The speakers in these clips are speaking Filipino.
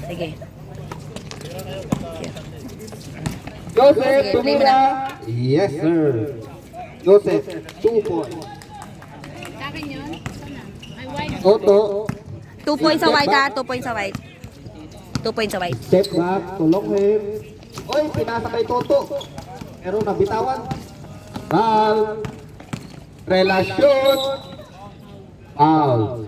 Sige. Joseph, Sige, tumira. Yes, sir. Joseph, 2 points. Toto, 2 points sa white ha. 2 points sa white. 2 points sa white. step back, tulong him. Oy, pinasa kay Toto. Pero nabitawan. Foul. Relasyon. Foul.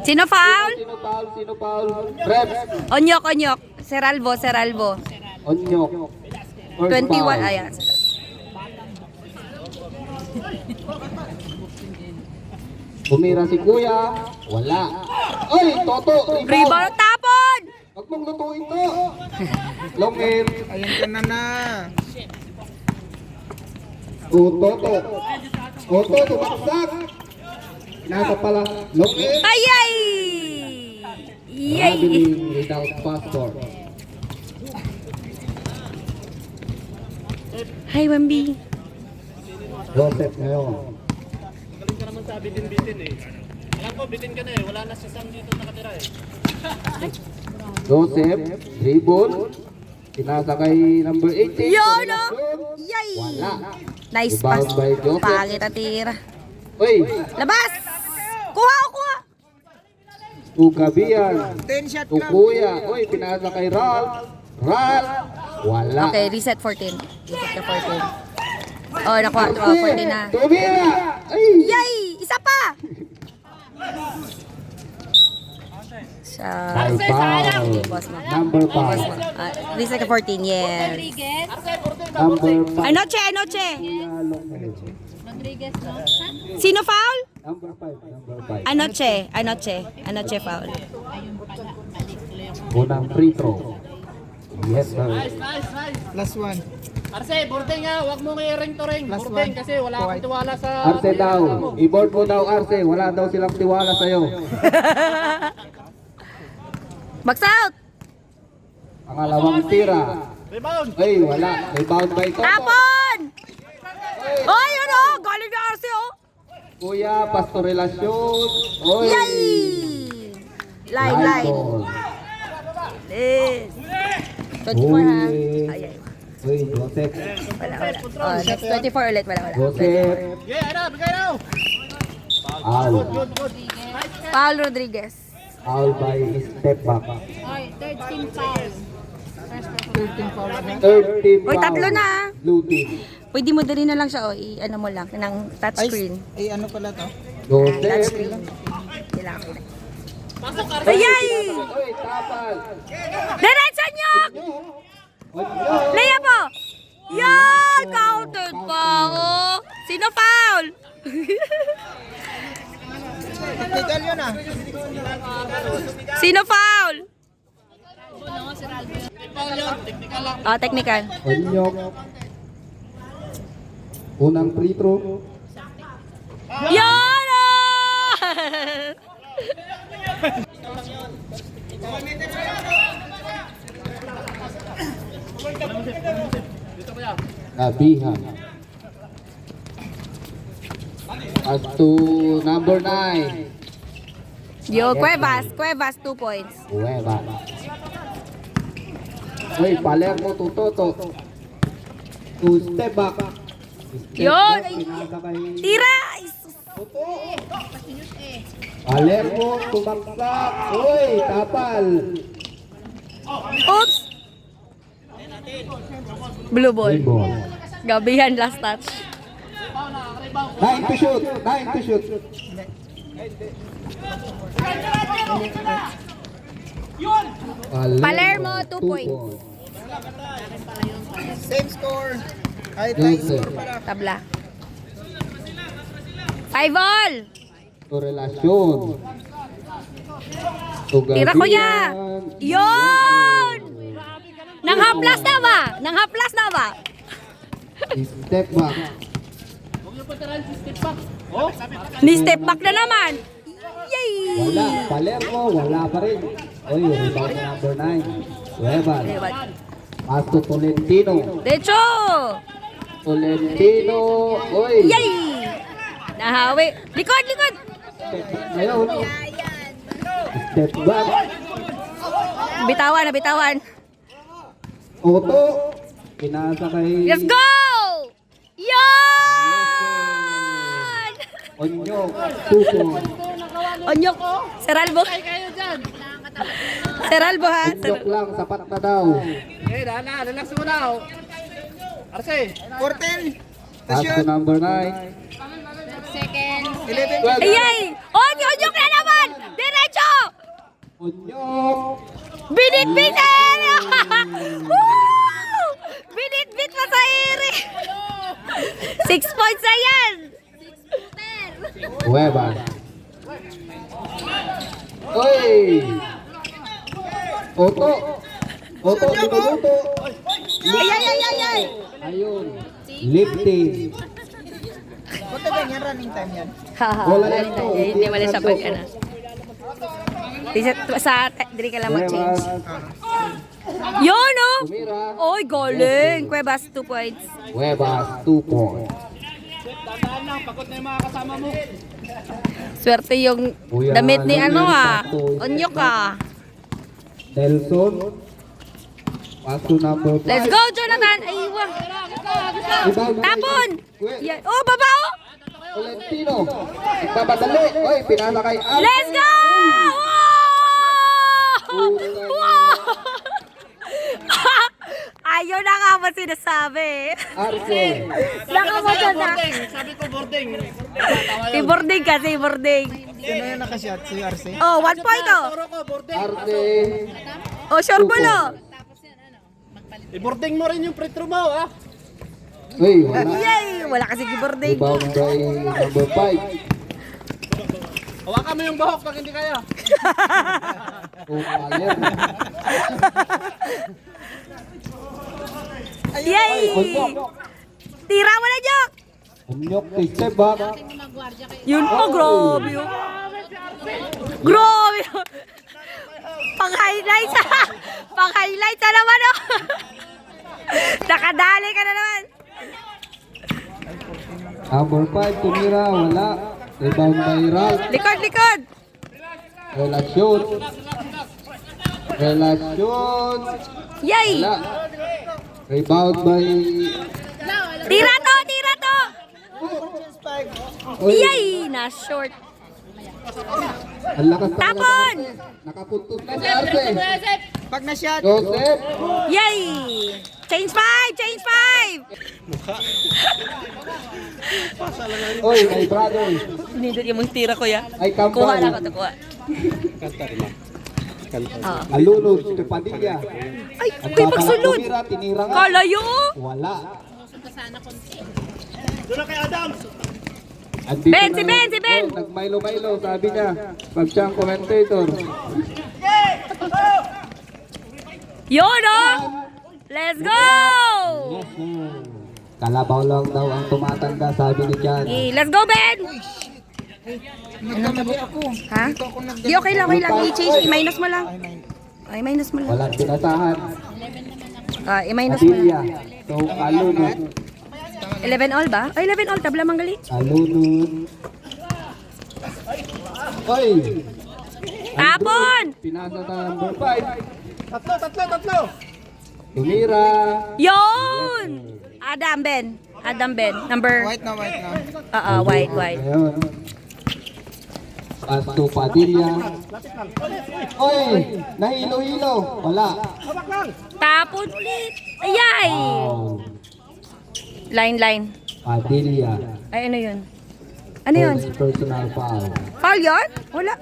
Sino foul? Sino foul? Sino foul? Reps. Onyok, Onyok. Seralvo, Seralvo. Onyok. First 21. foul. Ayan. Tumira si Kuya. Wala. Oy, Toto. Rebound tapon! Huwag mong lutuin to. Long aim. Ayun ka na. Toto. Toto, tumaksak. Nasa pala. Long aim. Ayay! Yay! Traveling without passport. Hi, Wambi. Joseph ngayon. Galing ka naman sa bitin-bitin eh. Alam ko, bitin ka na eh. Wala na si Sam dito nakatira eh. Joseph, dribble. Pinasa kay number 18. Yun, oh! Yay! Wala. Nice Rebound pass. by Joseph. Pangit at tira. Uy, Labas! Kuha, kuha! Tugabian. 10 shot lang. Tukuya. Uy, pinasa kay Ralph. Ralph. Wala. Okay, reset 14. Reset ka 14. Oh, nakuha. 14 na. Tumira. Ay. Yay! Isa pa! Sa... By foul. Boss mo. Number Boss 5. mo. Reset ka 14, yes. Number 5. Anoche, anoche! Sino foul? Number 5. Number 5. Anoche, anoche. Anoche foul. Unang free throw. Yes, sir. Nice, nice, nice. Last one. Arce, boarding ha. Huwag mong i-ring to ring. Last Boarding one. kasi wala akong tiwala sa... Arce daw. I-board mo daw, Arce. Wala daw silang tiwala sa'yo. Box out! Pangalawang tira. Rebound. Ay, wala. Rebound by Toto. Tapon! Oh, yun oh! Galing na RC oh! Kuya, pastorelasyon. Oy. Yay! Line, line. ball. Yes. 24 ha? Uy. Ay, ay. Uy, Joseph. Wala, wala. Oh, next 24 ulit. Wala, wala. Joseph. Yeah, ano, bigay na. Foul. Good, good. Paul Rodriguez. Foul by step back. 13 foul agad. 30 Uy, tatlo na. Blue team. Pwede mo dali na lang siya, oh. I-ano mo lang, ng touchscreen. Ay, ano pala to? Joseph. Touchscreen. Kailangan ko na. Ayay! Uy, tapal. Diretso nyo! Leia po! Yan! Counted pa, oh! Sino foul? Technical yun ah. Sino foul? Foul yun. Technical lang. Oh, technical. Onyok. Unang free throw. Yan! Oh! Nabihan. As to number 9. Yo, Cuevas. Cuevas, 2 points. Hueva. Uy, Palermo to Toto. To step back. Step Yun! back, pinasa kay Tira! Toto. Palermo, tumaksak. Uy, tapal. Oops! Blue ball. Green ball. Gabihan last touch. 9 to shoot. 9 to shoot. Palermo, 2 points. Same score. Ay, tie score pala. Tabla. 5 all! To relasyon. Tira ko ya! Yun! Nanghaplas na ba? Nanghaplas na ba? Step back. Huwag niyo patirahan si step back. Oh? Ni step back na naman. Yay! Wala. Palermo, wala pa rin. Uy, rebound na number 9. Hueva. Pass to Tolentino. Decho! Tolentino. Uy. Yay! Nahawi. Likod, likod! Step back Ngayon. Step back. Bitawan na bitawan. Oto. Pinasa kay... Let's go! Yan! Onyok. 2 points. Onyok. Seralbo. Seralbo ha. Onyok lang, sapat na daw. Okay, dala, relax muna. Arce. 14. Pass to number 9. 11. Ayay! Onyok na naman! Diretso! Onyok. Binit-bitin! Woo! Binit-bit pa sa ere! 6 points na yan! Huwebas. Oy! Oto. Oto, minuto. Ay! Ayun. Lifting. Buti ganyan running time yan. Haha, Wala wala yan na. to. Hindi wala sa pag ano. Dili ka lang mag-change. Huwebas. Yun oh! Tumira. Oy, galing! Cuevas, 2 points. Huwebas, 2 points. Tandaan lang, pagod na yung mga kasama mo. Swerte yung Kuya, damit ni ano ah. sakto. Onyok ah. Nelson. Pass to number 5. Let's go, Jonathan! Aywa! Tapon! Yeah. Oh, baba oh! Tolentino. Nagpapadali. Oy, pinasa kay Alvin. Let's go! Wow! Wow! Ayaw na nga ba sinasabi? Arce. Nakamoto na. Sabi ko boarding. I-boarding kasi, boarding. Sino yung nakashot? Si Arce? Oh, 1 point oh. Turo ko, boarding. Arce. Oh, sure bolo. I-boarding mo rin yung free throw mo, ha? Uy, wala. Yay! Wala kasi boarding. Rebound by number 5. Hawakan mo yung bahok pag hindi kaya. Oh, Aler. Yay! Onyok. Tira mo na, Jok! Onyok, step back. Yun po, grabe yun. Grabe yun. Pang-highlights Pang-highlights na naman oh. Nakadali ka na naman. Number 5, tumira. Wala. Rebound by Ralph. Likod! Relasyon. Yay! Wala. Rebound by... Tira to! Uy, Yay! Na-short. ang lakas na Tapon! Nakapuntos na si Arce. Pag na-shot, Joseph. Yay! Change 5! Oy, my brother. Sinindot yung mong tira ko ya. Ay, Kampal. Kuha lang ako to, kuha. Ah. Alunod, Stepadilla. Ay, okay, pagsulod. Tumira, tinira nga. Kalayo! Wala. Doon na kay Adams. Andito Ben, na- si Ben! Oh, nagmilo-milo, sabi niya. Pag siya ang commentator. Yun oh! Let's go! Kalabaw lang daw ang tumatanda, sabi ni Jan. Let's go, Ben! nagkamali ako. Ha? Di okay lang. I-change. I-minus mo lang. Ay, minus mo lang. Walang pinasahan. I-minus mo Padilla. lang. So, alunod. 11 all ba? Ay, 11 all. Tabla manggali. Alunod. Oy! Tapon! Pinasa na number 5. Tatlo. Tumira. Yun! Adam Ben. Number... White na. White. Ayun. Pass to Padilla. Oy! Nahilo-hilo. Wala. Tapon ulit. Ayay! Wow. Line. Padilla. Ay, ano yun? Ano yun? First personal foul. Foul yun? Wala.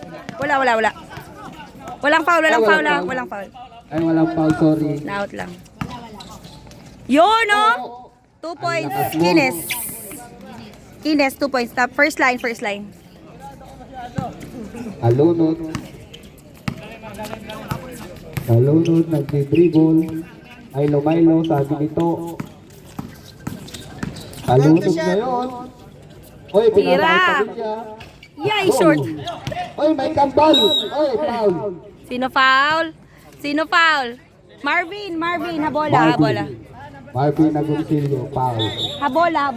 Walang foul. Ay, walang Walang foul. Ay, walang foul, sorry. Na-out lang. Yun, oh! 2 points. Kines, 2 points. Top. First line. Alunod, nagdi-dribble. Milo, sabi nito. Alunod ngayon. Oy, pinalaki pa din siya. Yay, short. Oy, may kambal. Oy, foul. Sino foul? Marvin. Habola. Marvin Agoncillo, foul. Habola.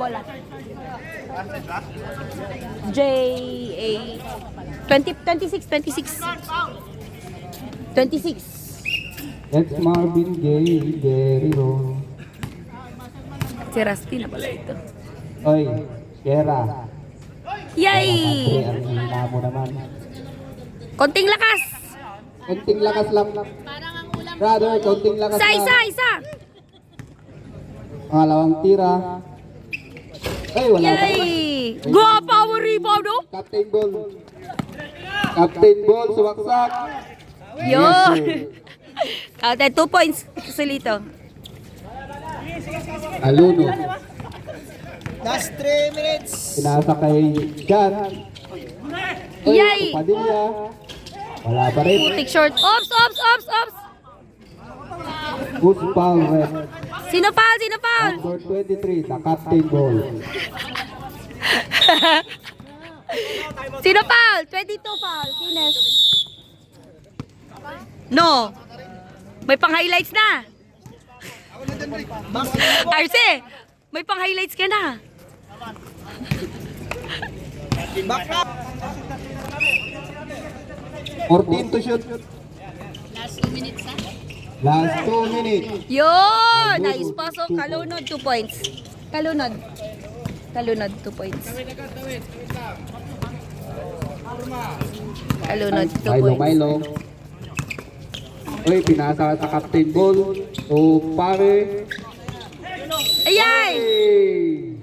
J.A. 26, 26. 26. It's Marvin Gaye, Guerrero. Si Rusty na pala ito. Oy, Sierra. Yay! Ang hina mo naman. Konting lakas. Konting lakas lang. Brother, konting lakas Isa, lang. isa. Pangalawang tira. Ay, wala pa. Yay! Go, power rebound, oh! Captain Ball. Captain Ball, sumaksak. Yun! Counted 2 points. Solito. Aluno. Last 3 minutes. Pinasa kay Jan. Oy, Yay! Padilla. Wala pa rin. Putik short. Ops, ops, ops, ops. Good foul, red. Sino foul? Sino foul? Number 23, the Captain Ball. Sino foul? 22 foul. Kines. No. May pang-highlights na. Arce, may pang-highlights ka na. Back up. 14 to shoot. Last 2 minutes. Yun! Nice pasok. Kalunod, 2 points. Kalunod. Kalunod, 2 points. Kalunod, 2 Milo, points. Milo. Uy, pinasa sa Captain Ball. So, pare. Ayay! Hey!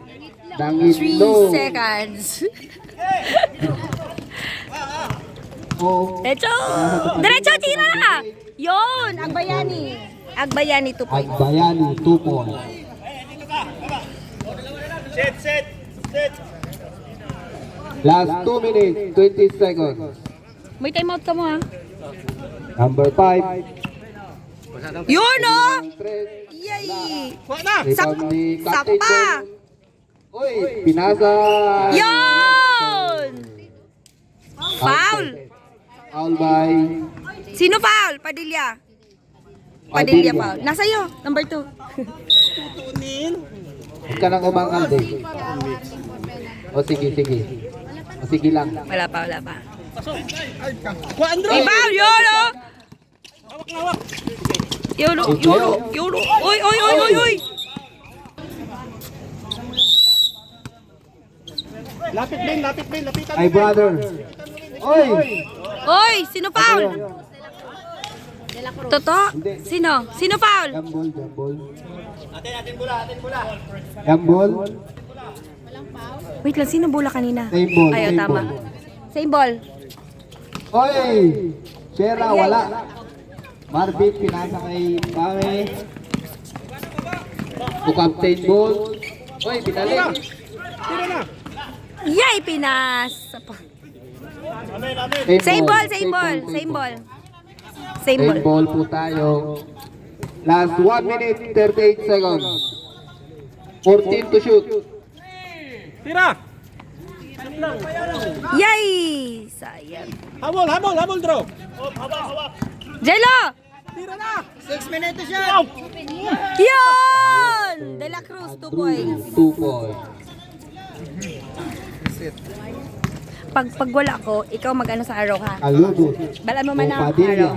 3 Nangitlo. seconds. Oh, Diretso! Diretso, tira na! Yun! Agbayani. Agbayani, 2 points. Agbayani, 2 points. Set. Last 2 minutes, 20 seconds. May timeout ka mo, ha? Number 5. Yun, oh! 3. Yay! Rebound ni Captain Sapa! Ball. Uy, pinasa. Yun! Foul! Foul by Sino foul? Padilla. Padilla foul. Nasa iyo, number 2. Huwag ka nang umangal din. O sige. O sige lang. Wala pa. Andrew. Hey, foul! Yun, oh! Yun. Oy! Lapitan. Ay, brother. Oy! Oy, sino foul? Toto? Sino foul? Jambol. Atin bola. Jambol. Wait lang, sino bola kanina? Same ball, Ayaw, same tama. ball. Same ball. Oy! Sierra, wala. Marvin, pinasa kay Pame. O Captain Ball. Oy, pinalik. Yay, Pinas! Amen. Same ball. Same Same ball. ball po tayo. Last 1 minute, 38 seconds. 14 to shoot. Tira. Yay! Sayang. Habol, draw. Hawak. Jello! 6 minutes siya. Yun! De La Cruz, 2 points. 2 points. Pag wala ko, ikaw mag-ano sa araw, ha? Aludo. Balaan mo man O ang Padilla. araw.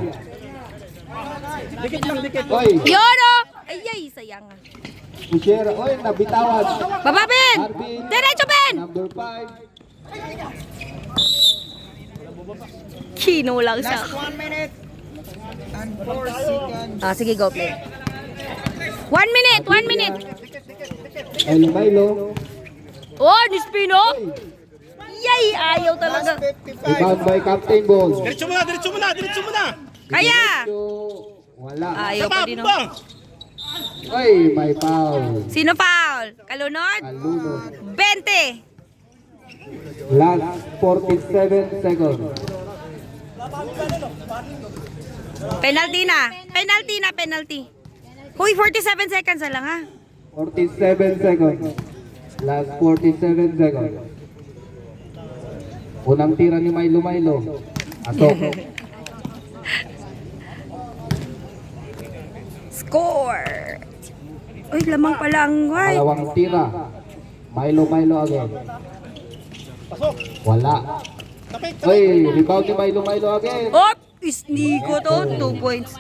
Dikit. Oy, Yun, oh! Ay, sayang. si Sierra. Oy, nabitawan. Baba, Ben! Marvin. Diretso, Ben! Number 5. Kino lang siya. Last 1 minute. And 4 seconds. Ah, sige, go play. 1 minute. Milo. Oh, nispino! Yay! Ayaw talaga. Last 55. Rebound by Captain Ball. Diretso mo na. Kaya! Wala. Ayaw pa din, oh. Oy, may foul. Sino foul? Kalunod? Aludo. 20. Last 47 seconds. Penalty. Huy, 47 seconds na lang, ha? 47 seconds. Last 47 seconds. Unang tira ni Milo. Asok. Score! Uy, lamang pala ang white. Dalawang tira. Milo again. Wala. Oy, rebound ni Milo again. Oh, Nico to. 2 points.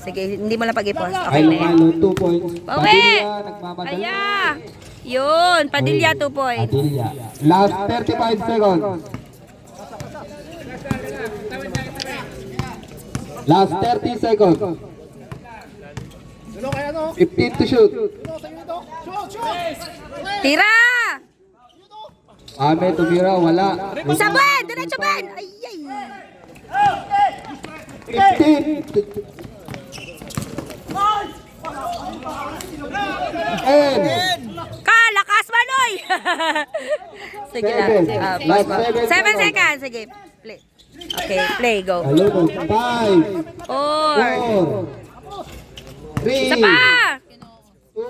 Sige, hindi mo lang pag-i-post. Okay na yan. Milo, 2 points. Bawi! Padilla, nagmamadali. Kaya! Yun, Padilla 2 points. Padilla. Last 35 seconds. Last 30 seconds. 15 to shoot. Tira! Ame, tumira, wala. Isa Ben! Diretso Ben! Ay, ay! 15. 10. Kalakas Manoy! Sige lang. Last 7 seconds. seconds. Sige, play. Okay, play, go. Ayun, 5, 4. 4, 3, Isa pa! 2,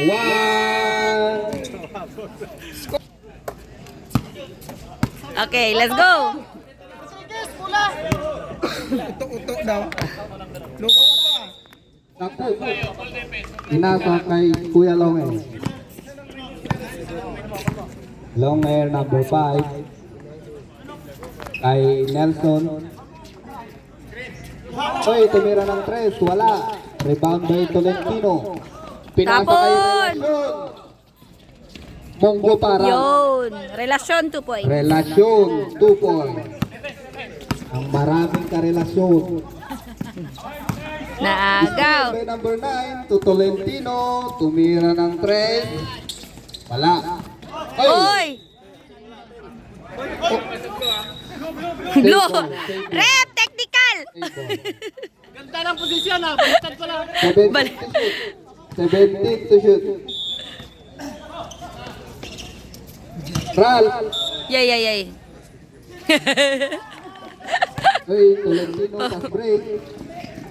1. Okay, let's go! Utok-utok daw. Loko ka to ah. Naku. Inasa kay Kuya Longer. Longer number 5. Kay Nelson. Oy, tumira ng 3. Wala. Rebound by Tolentino. Pinasa kay Tapon! Relasyon. Monggo para. Yun. Relasyon 2 points. Relasyon. 2 points. Ang maraming karelasyon. Naagaw. By number 9 to Tolentino. Tumira ng 3. Wala. Oy! Blue! Rep! Technical! Ganda ng posisyon ah. Baliktad ko lang. 17 to shoot. Ral. Yay, yay, yay. Hey, Tolentino, pass break.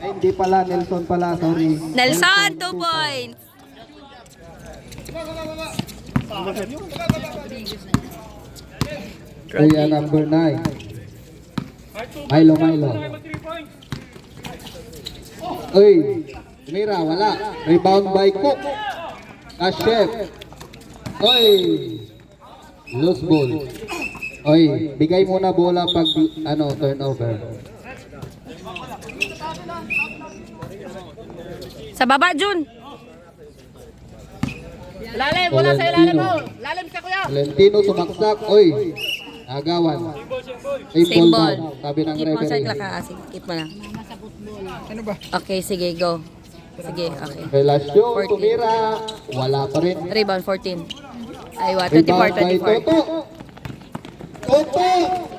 Ay, hindi pala. Nelson pala. Sorry. Nelson, 2 points. Kuya number 9. Milo. Uy, Mira, wala. Rebound by Cook. Kashef. Uy, loose ball. Uy, bigay muna bola pag turnover. Sa baba, Jun. Lalim, wala sa ilalim mo. Lalim ka kuya. Valentino sumaksak. Uy, agawan. Same ball. Sabi ng Keep mo sa referee. klase. Keep mo lang. Ano ba? Okay, sige, go. Sige, okay. Relasyon, 14. tumira. Wala pa rin. Rebound, 14. Aywa, Rebound by 24, 24. Toto. Toto!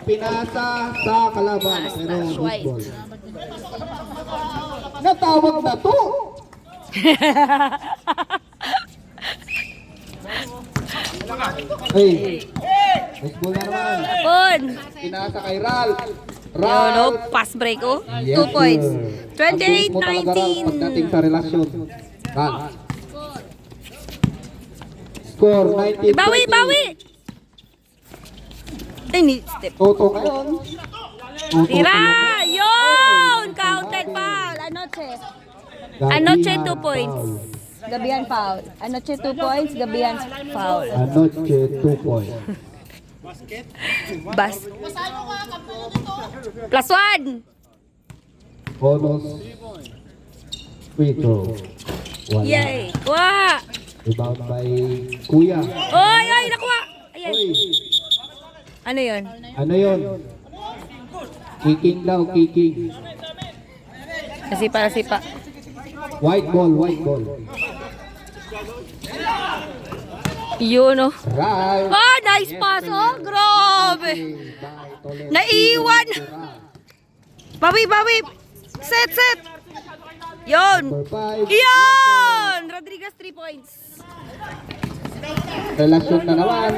Pinasa sa kalaban. Taas, Pero taas, good white. ball. Natawag na to. Hey, nice ball na naman. On! Pinasa kay Ral. Yolo, pass break, oh. 2 points. Ang bilis mo talaga, Ral, pagdating 28-19. sa relasyon. Ral. Score 19-20. Bawi, bawi! Ay, ni step. Toto ngayon. Toto Tira! ngayon. Yun! Counted foul. Anoche. Anoche, 2 points. Gabihan foul. Anoche 2 points, Gabihan foul. Anoche 2 points. Bas. +1. Bonus free throw. Wala. Yay! Kuha! Rebound by Kuya. Oy, oy, nakuha! Ayan. Oy, Ano yun? ano yun? Kicking daw, kicking. Sipa. White ball, white ball. Yun, oh. Right. Oh, nice pass, oh. Grabe. Naiwan. Bawi. Set. Yun. Number 5. Yun! Rodriguez, 3 points. Relasyon na naman.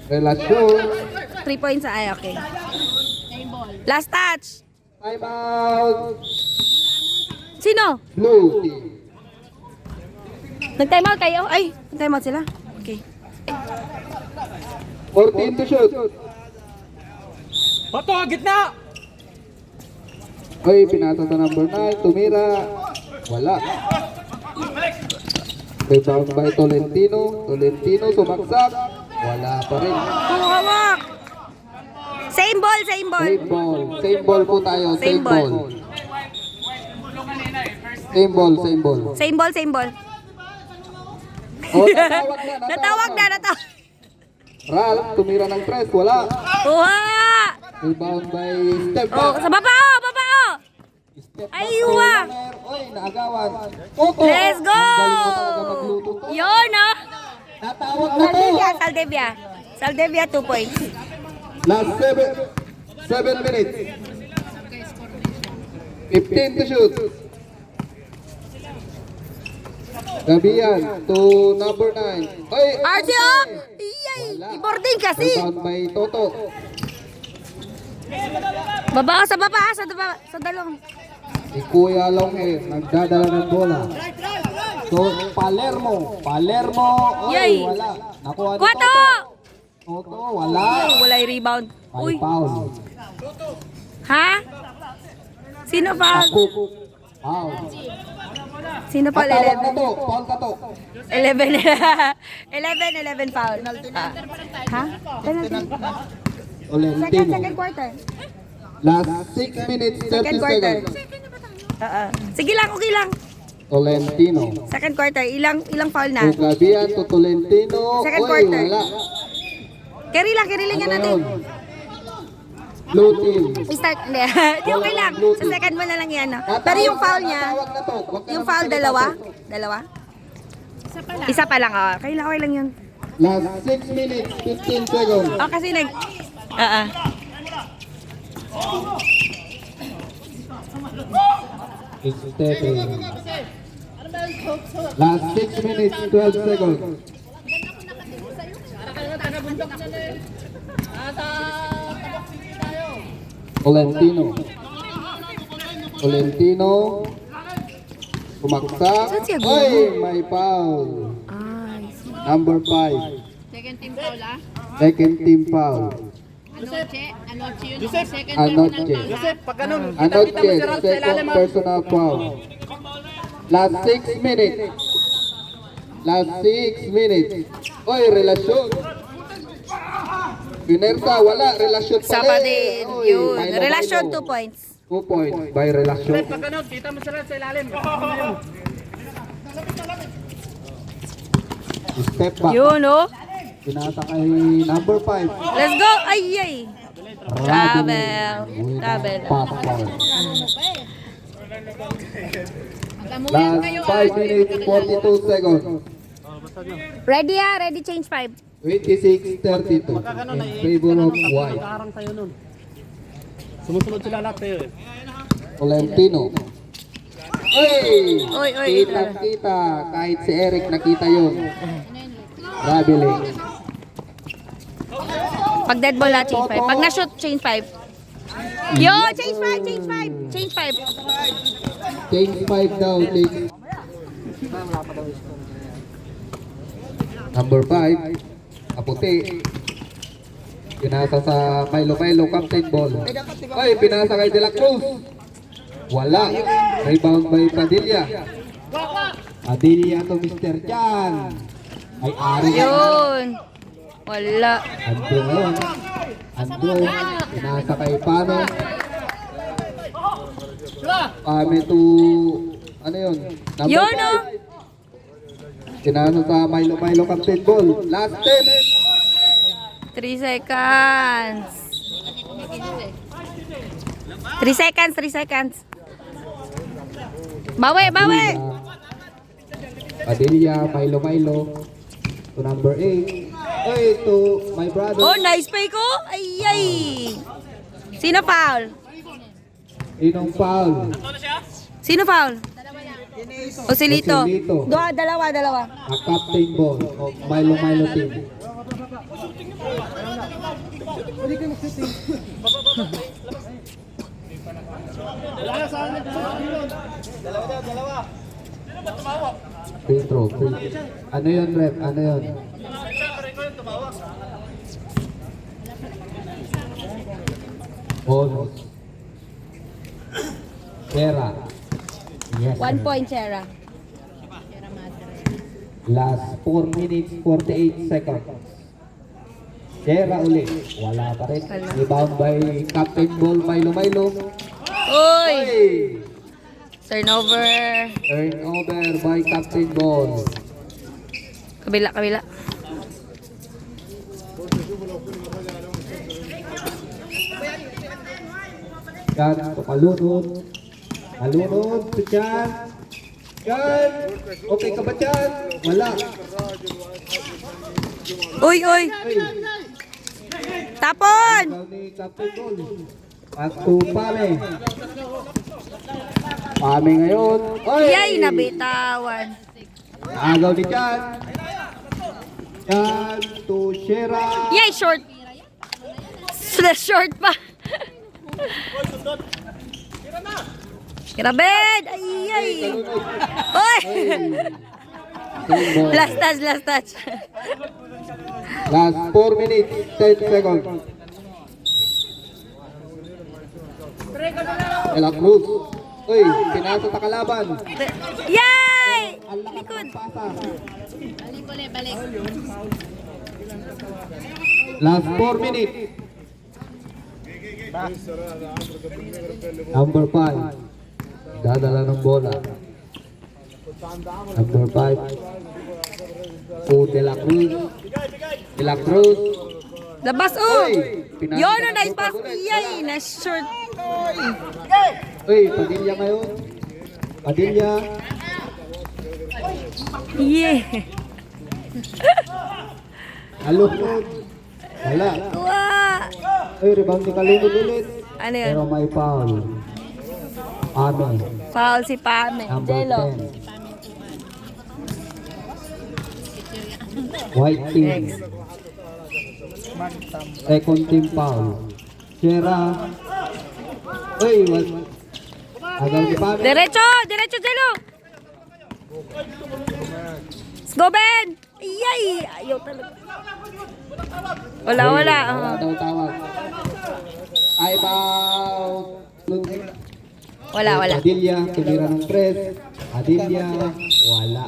Relasyon. 3 points, ay, okay. Last touch. Time out. Sino? Blue team. Nag-time out kayo? Ay, nag-time out sila. Okay. 14 to shoot. Bato, gitna! Oy, pinasa sa number 9. Tumira. Wala. Rebound by Tolentino. Tolentino sumaksak. Wala pa rin. Oh, hawak. Same ball, same ball. Same ball. Same ball po tayo. Same Same ball. ball. Same ball, same ball. Same ball, same ball. Oh, natawag na, Natawag na, natawag. Ralph, tumira ng press. Wala. Kuha! Rebound by step Oh, back. sa baba, oh, baba, oh. Step back. Aywa. Oy, naagawan. Toto. Let's go! Ang galing mo talaga magluto to. Yun, oh. Natawag na to. Saldevia, Saldevia. Saldevia, 2 points. Last 7 minutes. 15 to shoot. Gabian to number 9. Oy, RJ, oh. Iyay, i-boarding kasi. Rebound by Toto. Baba, sa baba, sa dalawang. Si Kuya Longhe nagdadala ng bola. So, Palermo. Oy, Yay. wala. Nakuha ni Kwato! Toto, wala. Wala yung rebound. May Uy, foul. ha? Sino foul? Foul. Sino foul? Tawag 11? na to. Foul ka to. 11. 11 foul. Ah. Ha? Penalty. Tolentino. Second quarter. Last 6 minutes, 30 Second quarter. seconds. Sige lang, okay lang. Tolentino. Second quarter, ilang foul na? Gabian to Tolentino. Second Oy, quarter. wala. Carry lang Ano natin. yun? Blue team. I-start, hindi. Di okay lang. Sa second mo na lang yan. No? Pero yung foul niya, Natawag na to. Huwag ka yung na foul, magsalita to. dalawa? Isa pa lang, oh. Okay lang yun. Last 6 minutes, 15 seconds. Oh, kasi It's stepping. Last 6 minutes, 12 seconds. Tolentino. Pumaksak. Saan siya, Gugu? Oy, may foul. Number 5. Second team foul ah. Second team foul. Anoche yun ang second Anoche. personal foul ha. Pag ganun, Anoche, second personal foul. Last 6 minutes. Last 6 minutes. Oy, relasyon. Pinersa, wala. Relasyon pa Sapa rin. din. Oy, Yun. Milo, Relasyon, Milo. 2 points. 2 points by relasyon. pag ganun, kita mo sila sa ilalim. Step back. Yun, oh. Pinasa kay number 5. Let's go. Ay. Travel. Travel. Magkamuyan Last kayo 5 minutes, 42 seconds. Ready ah. Ready change 5. 26-32 in favor of white. Karang tayo nun. Sumusunod sila lahat tayo eh. Tolentino. Oy! Oy. Kitang-kita. Kahit si Eric nakita yun. Traveling. Pag dead ball na, change 5. Pag na-shoot, change 5. Yo, change 5, change 5. Change 5. Change 5 daw. Change. Number 5. Kaputi. Pinasa sa Milo, captain ball. Oy, pinasa kay De La Cruz. Wala. Rebound by Padilla. Padilla to Mr. Jan. Ay, ari. Yun. Wala. Andun yun. Andun. Pinasa kay Pano. Pame to... Ano yun? Number Yun, 5. oh. Pinasa sa Milo, captain ball. Last 10. 3 seconds. 3 seconds, 3 seconds. Bawi. Padilla, Milo. To number 8. Oy, to my brother. Oh, nice play ko. Ay. Sino foul? Inong foul. Sino foul? O si Lito. O si Lito. Dalawa. A captain ball of Milo team. Free throw. Ano yun, ref? Ano yun? Bonus. Pera. Yes. 1 point, Sarah. Last 4 minutes, 48 seconds. Sierra uli. Wala pa rin. Rebound by Captain Ball, Milo. Uy! Oy! Turnover. Turnover by Captain Ball. Kabila. Yan, palunod. Palunod, si Chan. Chan! Okay ka ba, Chan? Wala. Uy! Ay, Tapon! ikaw ni Captain Ball. At to Pame. Pame ngayon. Oy! Yay! Nabitawan. Agaw ni Chan. Chan to Shera. Yay! Short! Short pa! Grabed! Ay! Uy! Last touch. Last 4 minutes, 10 seconds. Ela Cruz. Uy, pinasa sa kalaban. Yay! Ang lakas Likod. ng pasa. Balik ulit, balik. Last 4 minutes. Number 5. Dadala ng bola. Number 5. De La Cruz. De La Cruz. Labas Uy! Yun o, nice pass. Yay! Na short. Uy, Padilla ngayon. Padilla. Yeah! Alukod. Wala. Wow! Uy, rebound ni Kalunod ulit. Ano yun? Pero may foul. Ame. Foul si Pame. Number Jello. 10. White team. Second team foul. Sierra. Uy, what? Agaw ni Pame. Diretso, Jello. Let's go, Ben! Yay! Ayaw talaga. Wala. Wala daw tawag. Ay, bow. Wala. Padilla, tumira ng press. Padilla, wala.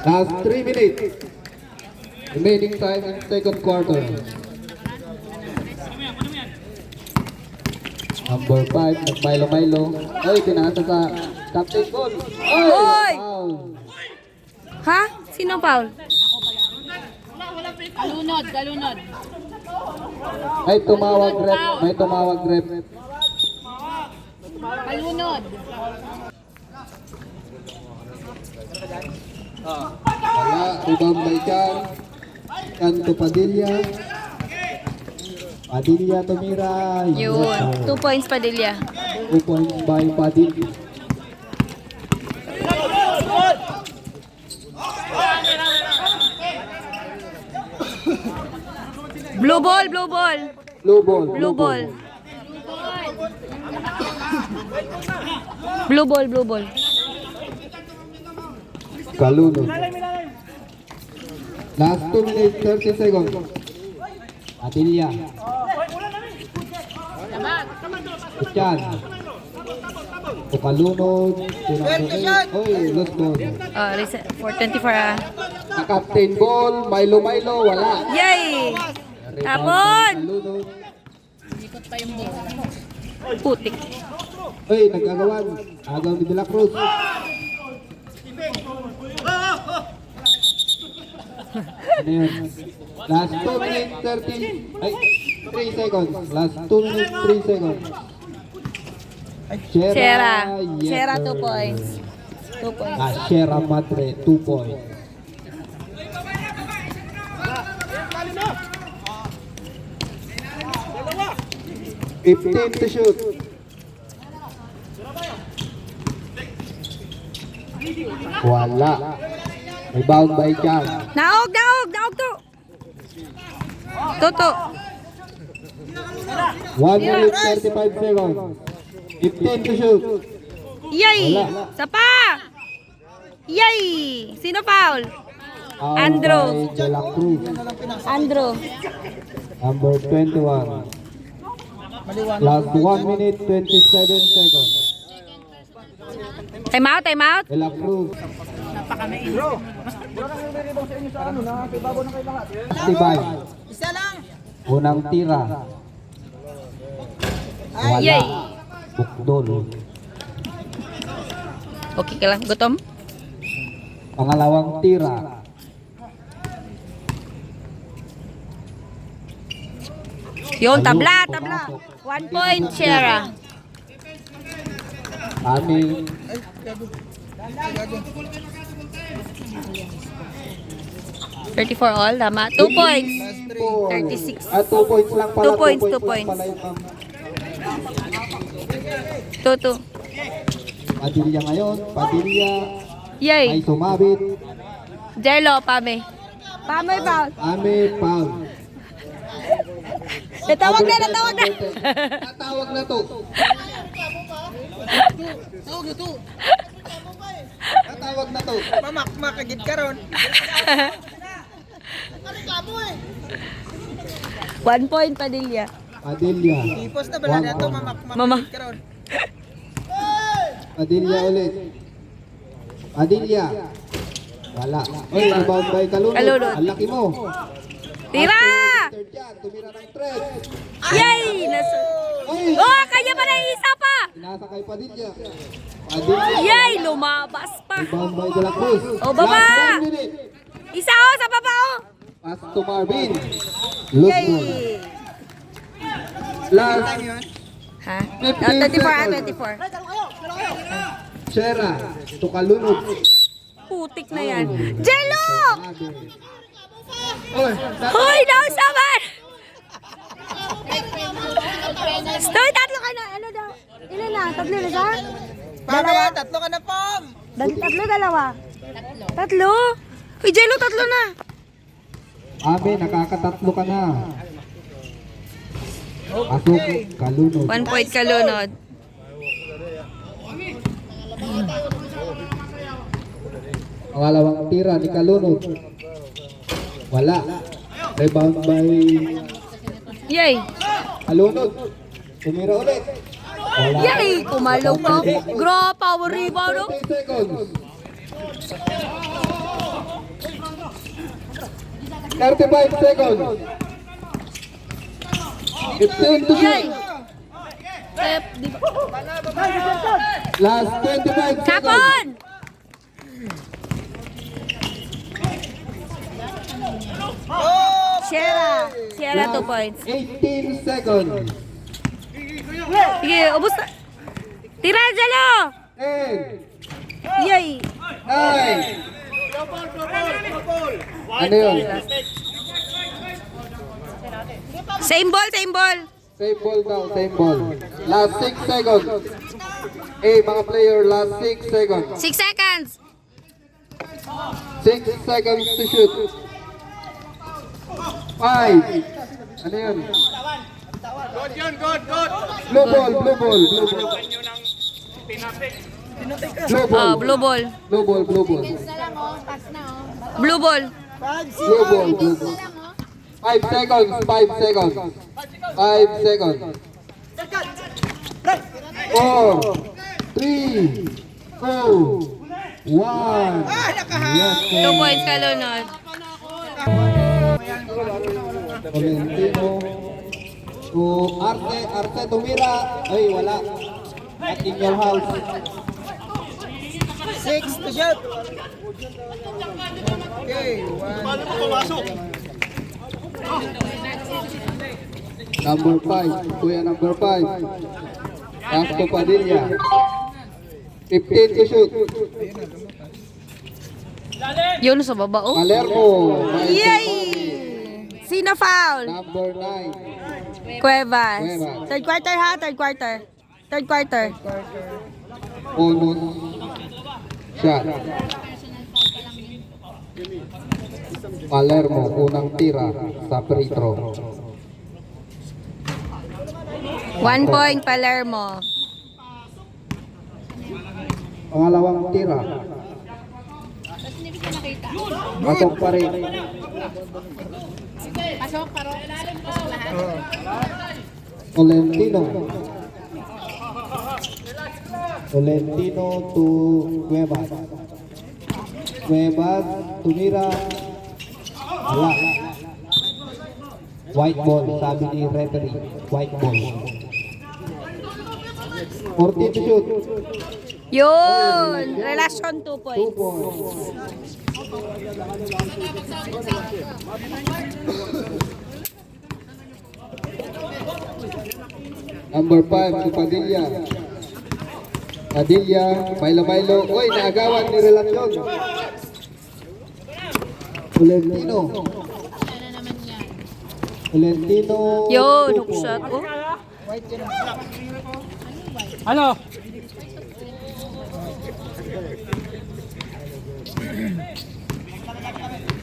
Last 3 minutes. Remaining time in second quarter. Number 5, nag-Milo. Ay, pinasa sa Captain Ball. Oy! Foul. Ha? Sino foul? Kalunod. May tumawag rep. Kalunod. Wala, rebound by Chan. Chan to Padilla. Padilla tumira. Yun. 2 points Padilla. 2 points by Padilla. Blue ball. Blue ball. Blue ball. Kalunod. Last 2 minutes, 30 seconds. Padilla. Chan. O Kalunod. Oy, lost ball. Reset. 4:24 Captain Ball, Milo, wala. Yay! Tapon! Kalunod. Ikot pa yung bola. Putik. Oy, nag-agawan. Agaw ni De La Cruz. Ano yun? Last 2 minutes, 3 seconds. Last 2 minutes, 3 seconds. Sierra. yes, Sierra, sir. 2 points. 2 points. Sierra Madre, 2 points. $15 to shoot. Wala. Rebound by Chan. Naog to. Toto. 1 minute 35 seconds. 15 to shoot. Yay! Wala. Sapa! Yay! Sino foul? Foul Andrew. by De La Cruz. Andrew. Number 21. Last 1 minute 27 seconds. Time out. De La Cruz. Napakamainit. Tibay. Isa lang. Unang tira. Wala. Yay! Bukdol. Okay ka lang, gutom? Pangalawang tira. Yun, tabla, tabla. 1 point, Shera. Amin. Ay, gago. Gago. 34 all, tama. 2 points. Last 3. 36. 2 points lang pala. 2 points, 2 lang points. pala yun, ma'am. 2-2. Padilla ngayon. Padilla ay Yay! sumabit. Jello, pame. Pame, foul. Ame, foul. Natawag na, natawag na. Natawag na to. Natawag na to. Mamak, makagid ka ron. 1 point, Padilla. Padilla. Ipos na bala na to, mamak, Mama. makagid ka ron. Padilla ulit. Padilla. Wala. Oy, rebound by Kalunod. Kalunod. Ang laki mo. Tira! Third yan. Tumira ng thread. Yay! Nasa... Oy! Oh, kanya pa na isa pa! Inasa kay Padilla. Padilla. Yay! Lumabas pa. Rebound by De La Cruz. Oh, baba! Last 1 minute. Isa oh, sa baba oh! Pass to Marvin. Look Yay! good. Last Ha? 15 24 seconds. Shera. To Kalunod. Putik na yan. Jello! Oy, Hoy, nausaban! Stoy, tatlo ka na. Ano daw? Ilan na? Tatlo na siya? Pamaya, tatlo ka na, Pam. Tatlo, dalawa. Tatlo? Uy, Jello, tatlo na. Ame, nakakatatlo ka na. Pasok, Kalunod. 1 point kalunod. Pangalawang tira ni Kalunod. Wala. Rebound by Yay! Kalunod. Tumira ulit. Wala. Yay! Kumalong pa. Grabe, power rebound oh. 30 seconds. 35 seconds. 15 to Yay! shoot. Di ba? Last 25 seconds. Kapon! Oh! Sierra. Sierra 2 points. 18 seconds. Sige, ubos na. Tira, Jello! 10, Yay! 9. Ano yun? Same ball, same ball. Same ball daw, same ball. Last 6 seconds. Mga player, last 6 seconds. 6 seconds. 6 seconds to shoot. 5. Ano yun? Good yun, good, good. Blue ball, blue ball, blue ball. Blue ball. Oh, blue ball. Blue ball, blue ball. Na lang oh, pass na oh. Blue ball. Blue ball, blue ball. 5 seconds, 5 seconds. 5 seconds. 4, 3, 2, 1. Yes, 2 points kalunod. Valentino to Arte, Arte tumira. Ay, wala. At in your house. 6 to shoot. Okay, 1. Paano mo pumasok? Number 5, Kuya number 5. Pass to Padilla. 15 to shoot. Yun sa baba oh. Palermo. Yay! Sino foul? Number 9. Cuevas. Cuevas. Third quarter ha, third quarter. Third quarter. Bonus shot. Palermo, unang tira sa free throw. 1 point Palermo. Pangalawang tira. Pasok pa rin. Pasok, pasok lahat. Tolentino. Tolentino to Cuevas. Cuevas, tumira. Wala. White ball, sabi ni referee. White ball. 14 to shoot. Yun! Relasyon 2 2 points. points. Number 5, si Padilla. Padilla, Milo. Uy, naagawan ni relasyon. Tolentino. Ano naman yan? Tolentino. Yun, 2 hook shot. points. Oh. White yun. Ano?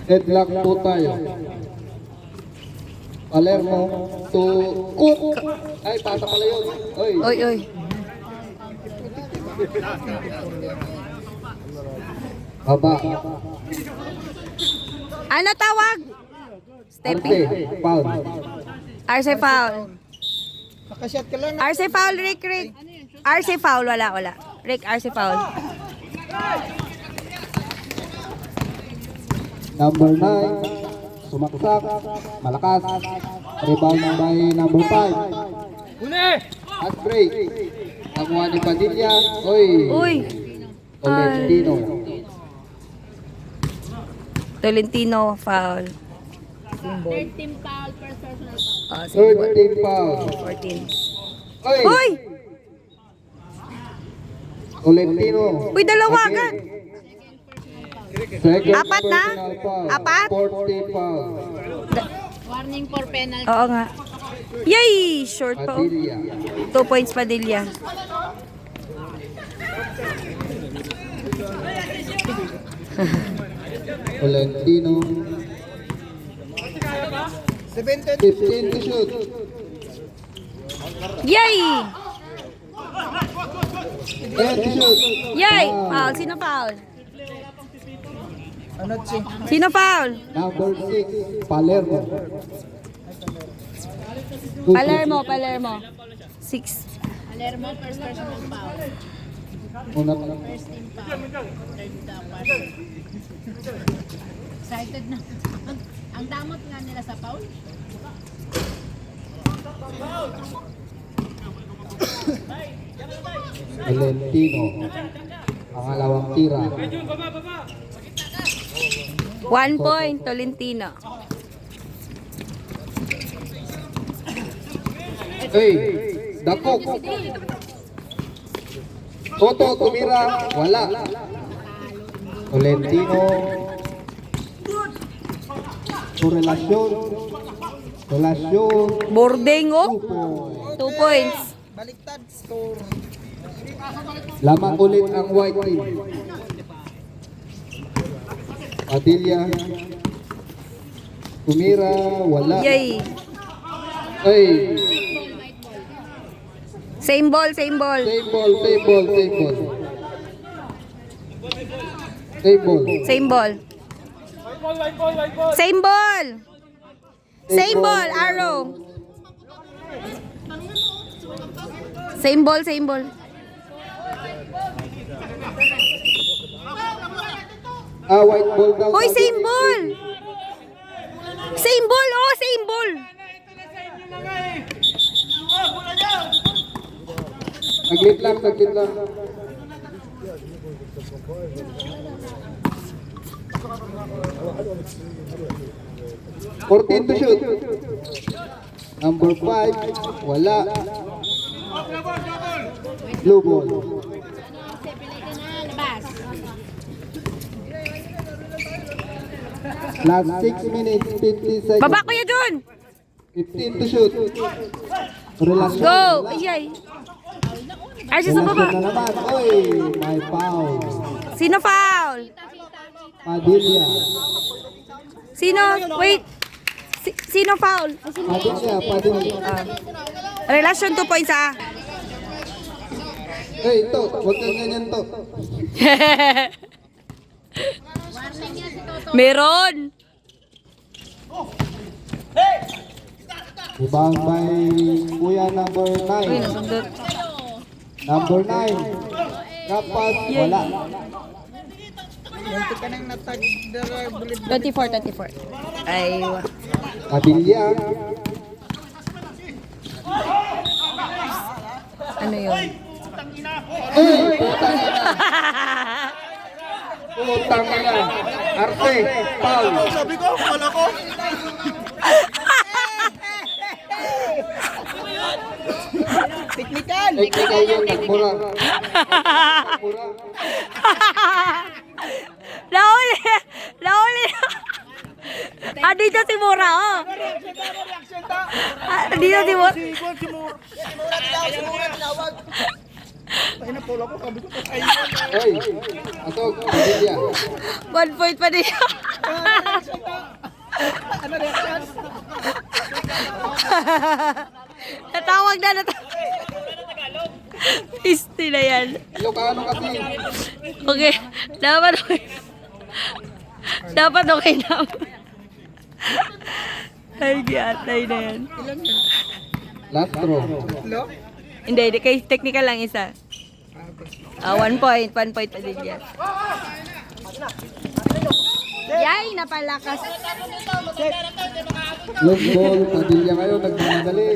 Headlock po tayo. Palermo to Cook. Ay, pasa pala yun. Oy. Oy, oy. Baba. Ano tawag? Arte. Stepping. Foul. RC foul. Nakashot ka lang. RC foul, Rick. RC foul, wala. Rick, RC foul. Number 9. Sumaksak. Malakas. Rebound by number 5. At break. Nakuha ni Padilla. Oy. Uy. Tolentino. Tolentino foul. 13 foul, first personal foul. Oh, Third symbol. team foul. 14. Oy. Uy! Tolentino. Uy, dalawa Again. agad. Second Apat na? personal foul. Apat? Fourth team foul. Warning for penalty. Oo nga. Yay! Short pa. Oh. Padilla. 2 points Padilla. Tolentino. 17. 15 to shoot. Yay! 10 to shoot. Yay! Foul. Foul. Sino foul? Ano, Chi? Sino foul? Number 6, Palermo. Palermo. 6. Palermo, first personal foul. Una, First team foul. Third person. Excited na. Ang damot nga nila sa foul. Valentino. Pangalawang tira. 1 point Tolentino. Hey, Dakok. Toto, tumira. Wala. Tolentino. Relasyon. Boarding oh. 2 points. 2 points. Baliktad. Score. Lamang ulit ang white team. Padilla. Tumira. Wala. Yay! Hey, Same ball. same ball. Same ball. Arrow. Same ball. White ball daw. Hoy, same ball. Same ball. Saglit lang. 14 to shoot. Number 5, wala. Blue ball. Sepilay ka na, labas. Last 6 minutes, 50 seconds. Baba Kuya Jun. 15 to shoot. Relasyon. Go. Wala. Ayay. Arce sa Relasyon baba. na naman. Oy, may foul. Sino foul? Padilla. Sino? Wait. Sino foul? Padilla. Relasyon 2 points ah. Hey, ito. Huwag kang ganyan to. Warning yan si Toto. Meron. Rebound by Kuya number Uy, 9. nasundot. Number 9. Kapas, wala. Munti ka nang natagdara bulit. 24. Ay, Padilla. ano yun? Ay, putang ina. Putang ina. Arce, foul. Sabi ko, wala ko. Technical. Technical yun, nagmura. Nagmura. Nauli! Nauli! Ah, dito si Mura, oh. Ah, dito si Mura. Oy, asok, Padilla. 1 point pa din siya. Natawag na, natawag. History na yan. Ilocano kasi. Okay, dapat okay. Dapat okay na. Ay, giatay na yan. Last throw. Lo? Hindi, kay technical lang isa. 1 point pa din yan. Yay, napalakas. Long ball, Padilla kayo, nagmamadali.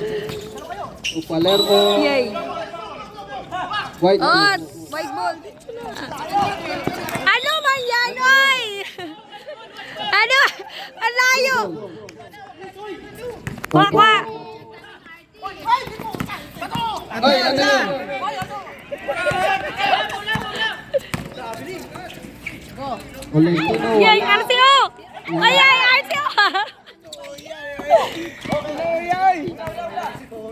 Palermo, Yay. white Oh, ball. white ball. Ano man yan, oy? Ano? Ang layo. Kwa. Ay, ano yun? Olentino, Yay, wala. RCO. Ay, RCO.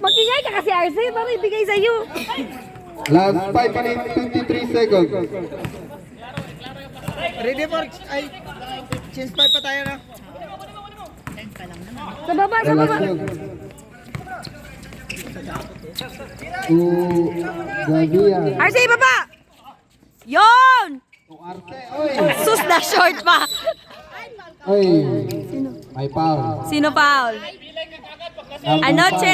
Magingay ka kasi RC, para ibigay sa'yo. Last 5 minutes, 53 seconds. Ready for... Ay, change 5 pa tayo na. Sa baba, sa baba. Relasyon. To Gavian. RC, baba. Yon. To Arce, oy. Sus na short pa. Oy, may foul. Sino foul? Anoche.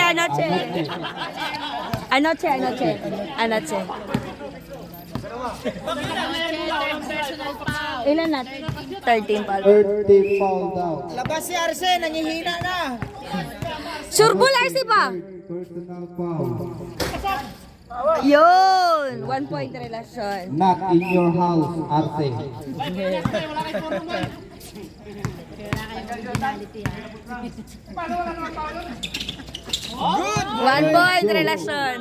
Ilan na? 13 foul. 30 foul daw. Labas si Arce, nangihina na. Sure ball, RC pa. Personal foul. Yun. 1 point relasyon. Not in your house, Arce. Good. 1 point relasyon.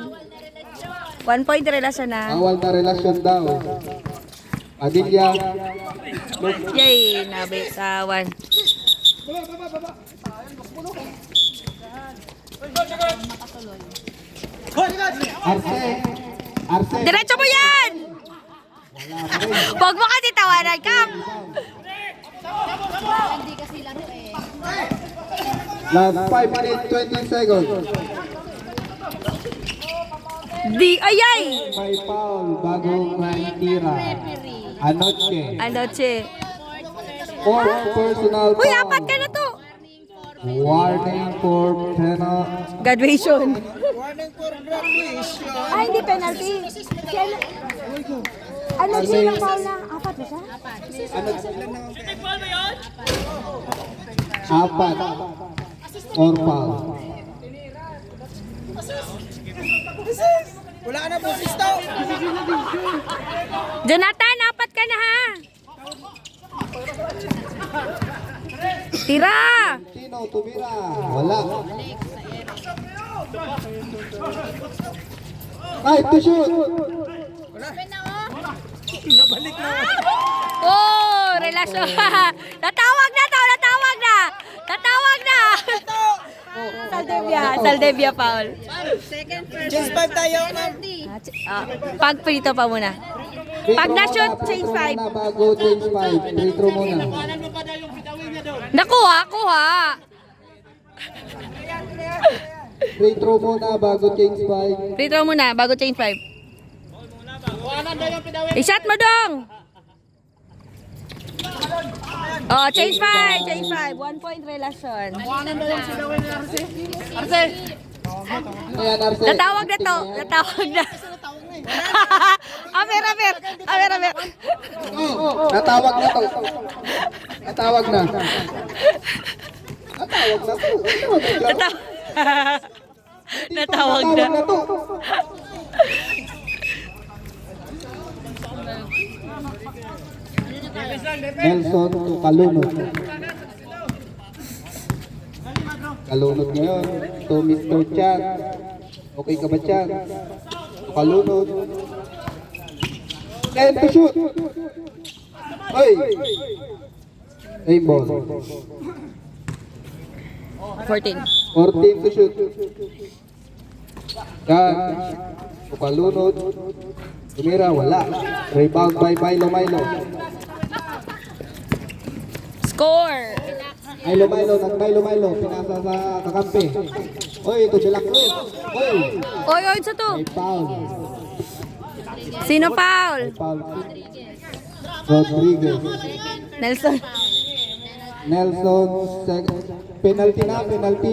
1 point relasyon na. Bawal na relasyon daw. Padilla, Yay, nabitawan. Arce. Diretso mo yan! Huwag mo kasi tawanan ka. Hindi kasi laro eh. Last 5 minutes, 20 seconds. Ayay! May foul bago may tira. Anoche. Anoche. Fourth personal Uy, foul. 4 ka na to. Warning for penalty. Graduation. Warning for graduation. Ay, hindi penalty. Anoche lang foul na. 4 na siya? Apat. Or foul. Wala ka na busis daw. Jonathan, 4 ka na ha. Tira! Tino, tumira. Wala. Ay, to shoot. Oh, relasyon. Natawag na to, natawag na. Natawag na. Saldevia foul. Change 5 tayo na. Pag prito pa muna. Pag na-shoot, change 5. Bago change 5. Free throw muna. Nakuha, kuha. Free throw muna bago change 5. Free throw muna, bago change 5. I-shot mo dong. Oh, change 5, change 5. 1 point relasyon. Ayan, Arce. Natawag na to, natawag na. Amer. Natawag na to. Natawag na. Natawag na to. Natawag na. Natawag na to. Nelson to Kalunod. Kalunod ngayon. To Mr. Chan. Okay ka ba, Chan? To Kalunod. And to shoot. Oy! Aim ball. 14. 14 to shoot. Chan. To Kalunod. Tumira, wala. Rebound by Milo. Score. Milo. Pinasa sa kakampi. Oy, ito sila Cruz. Oy, Oy, sa to. may foul. Sino foul? Foul. Rodriguez. Nelson. Nelson, penalty na, penalty.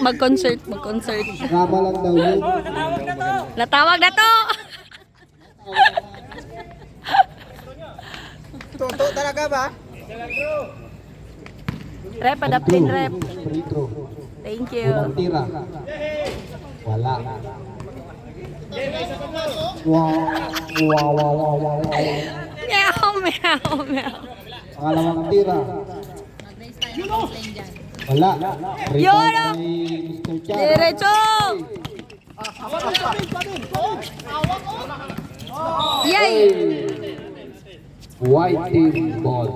Mag-concert. Rama lang daw yun. Natawag na to. Toto talaga ba? Rep, adaptin rep. Free throw. Thank you. Unang tira. Wala. Wow. Meow. Pangalawang tira. Wala. Yolo! Rebound by Mr. Chan. Diretso. Yay! White team ball.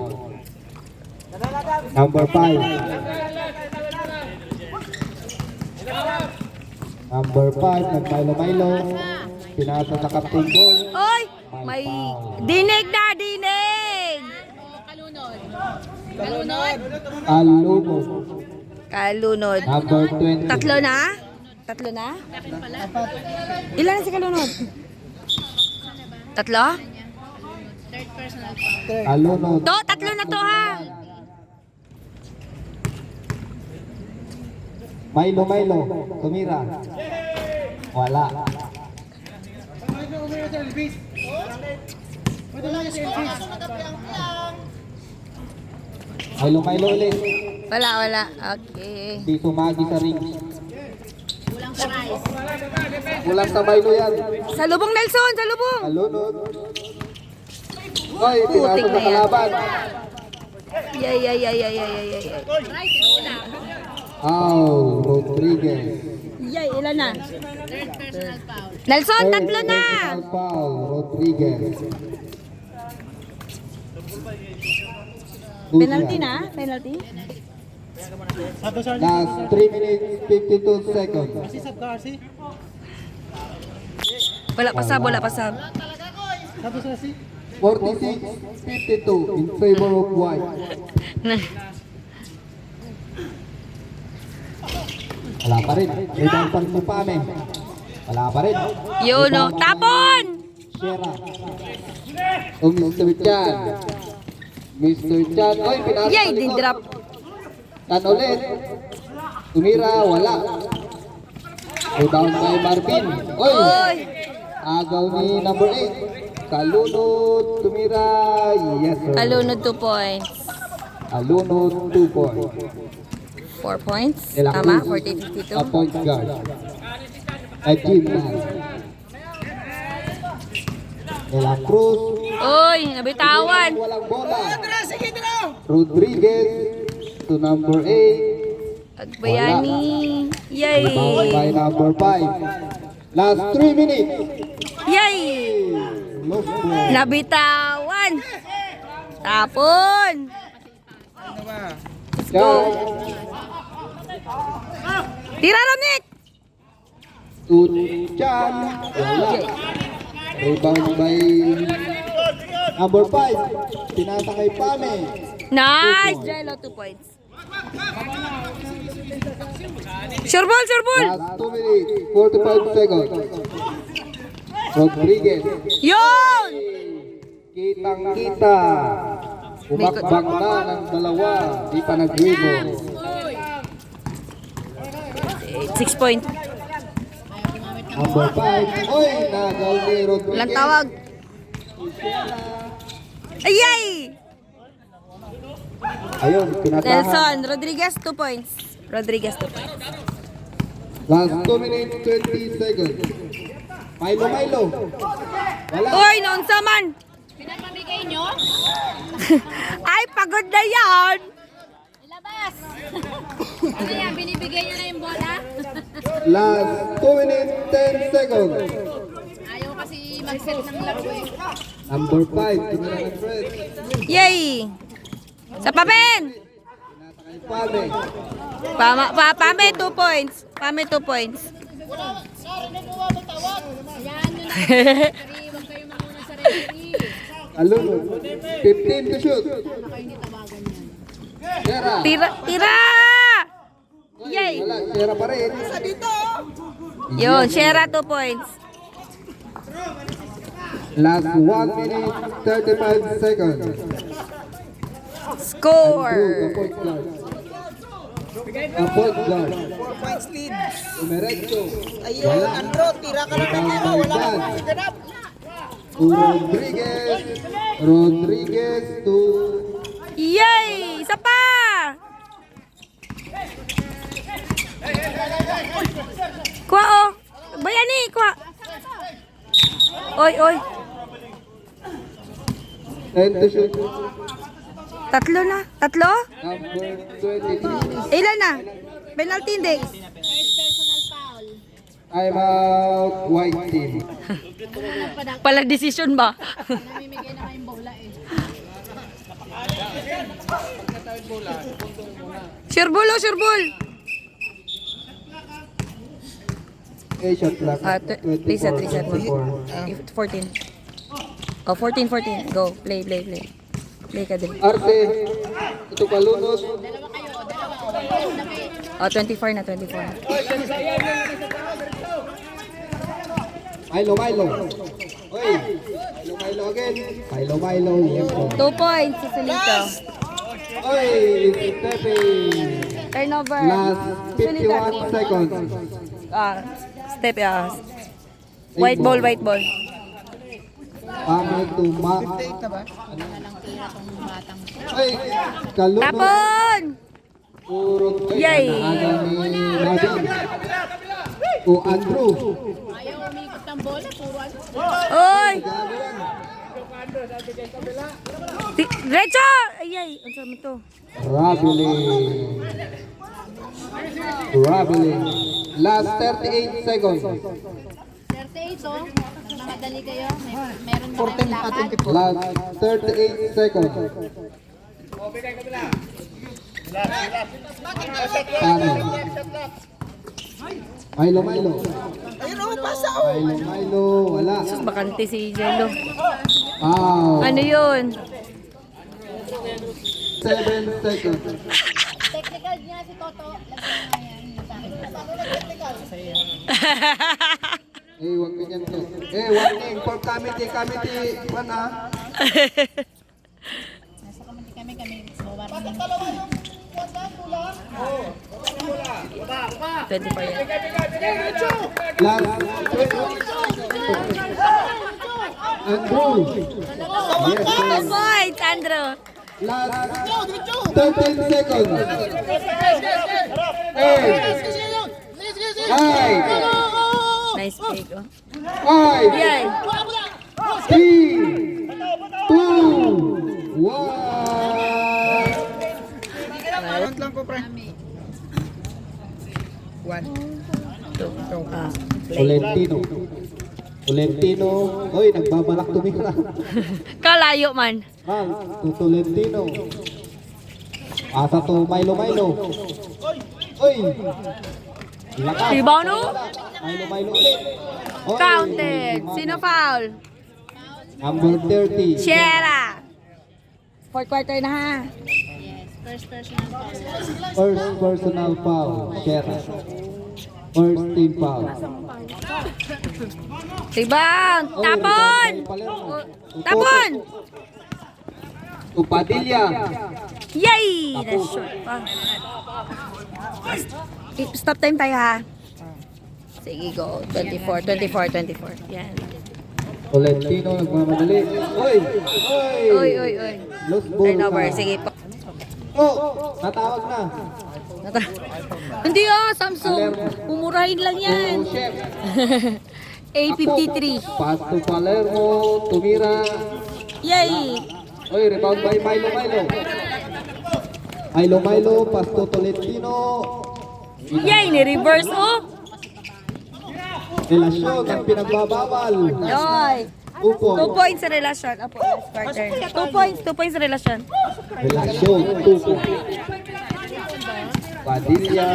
Number 5. Number 5, nag-Milo. Pinasa sa captain ball. Oy! May dinig. Kalunod. Kalunod. Number 20. Tatlo na? Ilan na si Kalunod? Tatlo? Third personal foul. Kalunod. Tatlo na to ha. Milo. Tumira. Wala. Milo ulit. Wala. Okay. Di sumagi sa ring. Kulang prize. Kulang sa Milo yan. Salubong Nelson, salubong. Kalunod. Oy, pinasa sa kalaban. Yay. Right, kulang. Rodriguez. Yay, ilan na? Third personal foul. Nelson, tatlo na. Personal foul, Rodriguez. Penalty na? Penalty? Last 3 minutes, 52 seconds. Wala pasab. 46-52 in favor of White. Wala pa rin. Rebound pa rin si Pame. Wala pa rin. Yun o. Rebound Tapon! Shera. Mr. Chan. Mr. Chan. Oy, pinasa. Yay, din-drop. Chan ulit. Tumira, wala. Rebound by Marvin. Oy! Agaw ni number 8. Kalunod, tumira. Yes, sir. Kalunod 2 points. Kalunod, 2 points. 4 points. De La Tama, Cruz, 40-52. a point guard. Ajim De La Cruz. Oy, nabitawan. Walang bola. Rodriguez to number 8. Agbayani. Rebound by Yay! number 5. Last 3 minutes. Yay! Lost ball. Nabitawan. Tapon. Ano ba? Chan Tira, Romnick! to Chan. Wala. Rebound by number 5. Pinasa kay Pame. Nice! Jello, 2 points. Sure ball! Last 2 minutes, 45 seconds. Rodriguez. Yun! Kitang-kita. Umakbang na ng dalawa. Di pa nag-dribble. 6 point. Number 5. Oy, nagaw ni Rodriguez. Walang tawag. Ayay! Ayun, pinasahan. Nelson Rodriguez, 2 points. Rodriguez, 2 points. Last 2 minutes, 20 seconds. Milo. Wala. Uy, noon sa man! Pinapamigay nyo? Ay, pagod na yan! Ilabas! Ano yan? Binibigay nyo na yung bola? Last 2 minutes, 10 seconds. Ayaw kasi mag-set ng laro eh. Number 5, tumira ng Fred. Yay! Sa Pamen! Pinasakay Pame. Pame, 2 points. Pame, 2 points. Hayaan nyo na. Referee, huwag kayo manguna sa referee. Aluno. 15 to shoot. Baka hindi tawagan yan. Sierra. Tira! Yay! Wala, Sierra pa rin. Yun, Shera, 2 points. Last 1 minute, 35 seconds. Score! Andrew, the point guard. The point guard. 4 points lead. Umerecho. Ayun, Andro, tira ka lang ng tira. Wala kang ganap. To Rodriguez to Yay! Isa pa! Kuha oh! Bayani, kuha! Oy! 10 to shoot. Tatlo na? Tatlo? Number 23. Ilan na? Penalty hindi. First personal foul. I'm out white team. Pala decision ba? Namimigay na kayong bola eh. Sureball oh, sureball! Okay, shot clock. Reset, 24. 14. Oh, 14. Go, play. Play ka din. Arce, ito Palunos. Dalawa kayo, dalawa. Open na kayo. Oh, 24 na, 24. Milo. Oy, Milo again. Milo. Yes, sir. 2 points, Susulito. Oy, Stepe. Turnover. Last 51 seconds. Step, White ball. Pame to Ma. 8 na ba? Walang tira tong batang. Oy, Kalunos. Tapon! Puro Yay! Naaga ni Nabil. To Andrew. Ayaw umikot ng bola, puro ano. Oy! Recho! Ayay, ang sama to. Raveling. Last 38 seconds. 38 oh. Nakadali kayo. Meron na 14 kayong pa lakad. 24. Last 38 seconds. Milo. Ayun, oh, pasa, oh. Milo. Wala. Bakante si Jello. Wow. Ano yun? 7 seconds. Technical niya si Toto. Lagyan na yan. Wag ganyan to. Warning for committee. One ha. Nasa kami. Bawa 24 yan. Last 20. Andrew. Yes, 2 sir. points, Andrew. Last 13 seconds. 8. 9. Nice pick, oh. 5. Yay! 3. 2. 1. Count lang ko, pre. 1. Tolentino. Oy, nagbabalak tumira. Kalayo man. To Tolentino. Asa to Milo. Oy. Lakas. Rebound, oh. Milo ulit. Oy. Counted. Sino foul? Number 30. Shera. Fourth quarter na ha. Yes, first personal foul. First personal foul. Shera. First team foul. Rebound. Tapon. Tapon. To Padilla. Yay! That's short pa. Stop time tayo ha. Sige, go. 24, 24, 24. Yan. Tolentino nagmamadali. Oy! Uy, uy, uy. Lost ball Turnover. na. Sige po. Oh! Natawag na. Hindi Samsung. Umurahin lang yan. Oh, chef. A53. Pass to Palermo. Tumira. Yay! Oy, rebound by Milo. Milo, pass to Tolentino. Yay! Ni-reverse Relasyon ang pinagbabawal. Yoy! 2 2 points sa relasyon. Apo, last quarter. 2 points sa relasyon. Relasyon, 2 Padilla.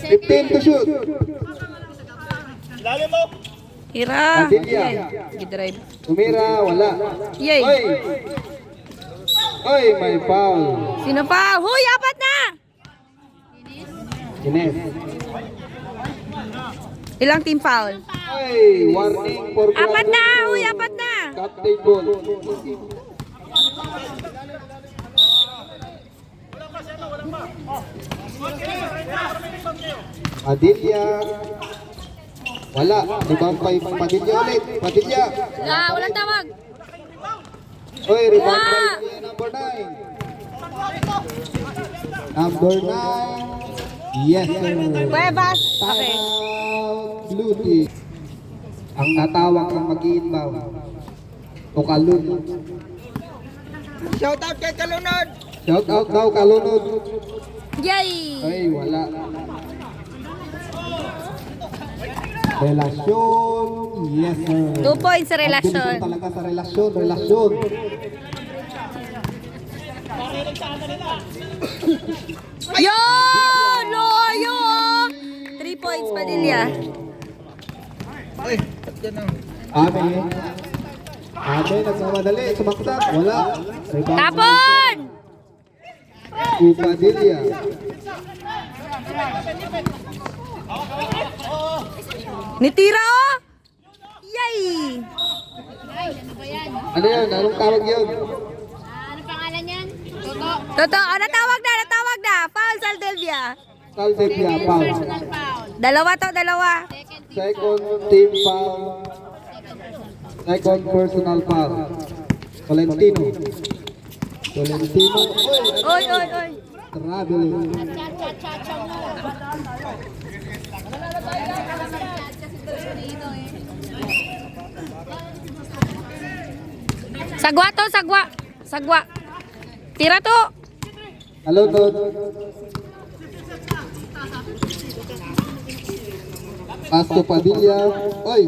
Fifteen to shoot. Lalim mo! Hira! Padilla. I-drive. Tumira, wala. Yay! Oy, may foul. Sino pa? Huy, apat na! Ines. Ilang team foul? Oy, warning for Apat na! Brother. Huy, apat na! Captain ball. Padilla. Wala. Rebound by Padilla ulit. Padilla. Walang tawag. Oy, rebound Ah! by number 9. Number 9. Yes, sir. Cuevas. Okay. Timeout, blue team. Ang natawag ng mag-inbound. Tukalun. Shout out kay Kalunod. Shout out daw, Kalunod. Yay! Ay, wala. Relasyon. Yes, sir. 2 points sa Ang relasyon. bilis talaga sa relasyon. Yo! Loyo! 3 points, Padilla. Ay, yan na. Ame, nagmamadali. Sumaksak. Wala. Rebound Tapon! Upadilla. Nitira Yay! Ano ba yan? Ano yan? Anong tawag yun? Ano pangalan yan? Toto. Totoo, natawag na. Foul, Saldelvia. Saldevia, foul. Personal foul. Dalawa. Second team foul. Second personal foul. Tolentino. Oy. Traveling. Cha-cha-cha-cha mo. Sagwa. Tira to. Hello, Todd. Pass to Padilla. Oy,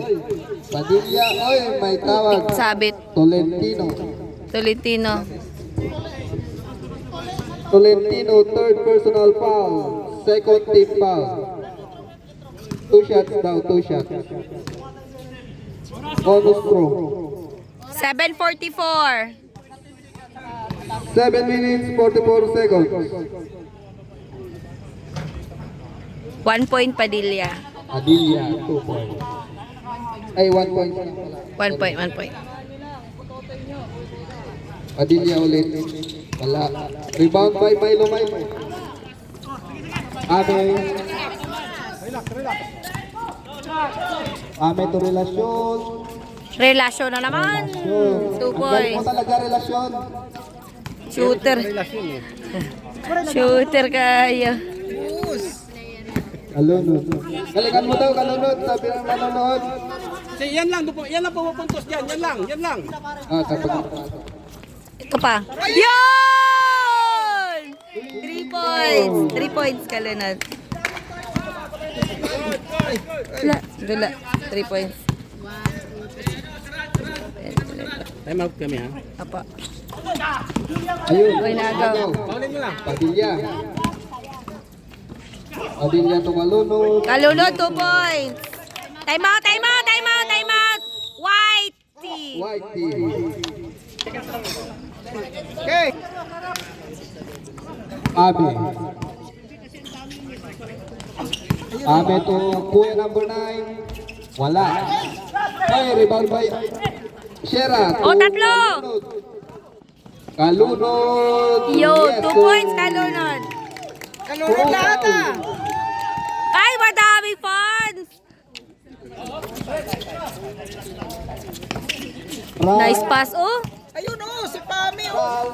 may tawag. Sabit. Tolentino, third personal foul. Second team foul. 2 shots daw, 2 shots. Bonus throw. 7:44. 7 minutes, 44 seconds. 1 point Padilla. Padilla, 2 points. Ay, 1 point. 1 point. Padilla ulit. Wala. Rebound by Milo. Ame to relasyon. Relasyon na naman. 2 Ang galing mo points. talaga relasyon. Shooter kayo. Kalunod. Galingan mo daw, kalunod. Sabi ng manonood. Yan lang pupuntos dyan. Yan lang. Kapag Ito pa. Yun! 3 points. 3 points Kalunod. Dula. 3 points. Time out kami ha. Apa. ayun. Uy, nagaw. Paulin mo lang. Padilla to kalunod. Kalunod 2 points. Time out. White team. White team. Okay. Ame to kuya number 9. Wala. Ay, rebound by Shera. Oh, tatlo. Kalunod. Yo, Yes, 2 sir. points Kalunod. Kalunod lahat ah. Ay, madami funds. Ral, Nice pass, oh. Ayun oh, si Pami oh. Ral,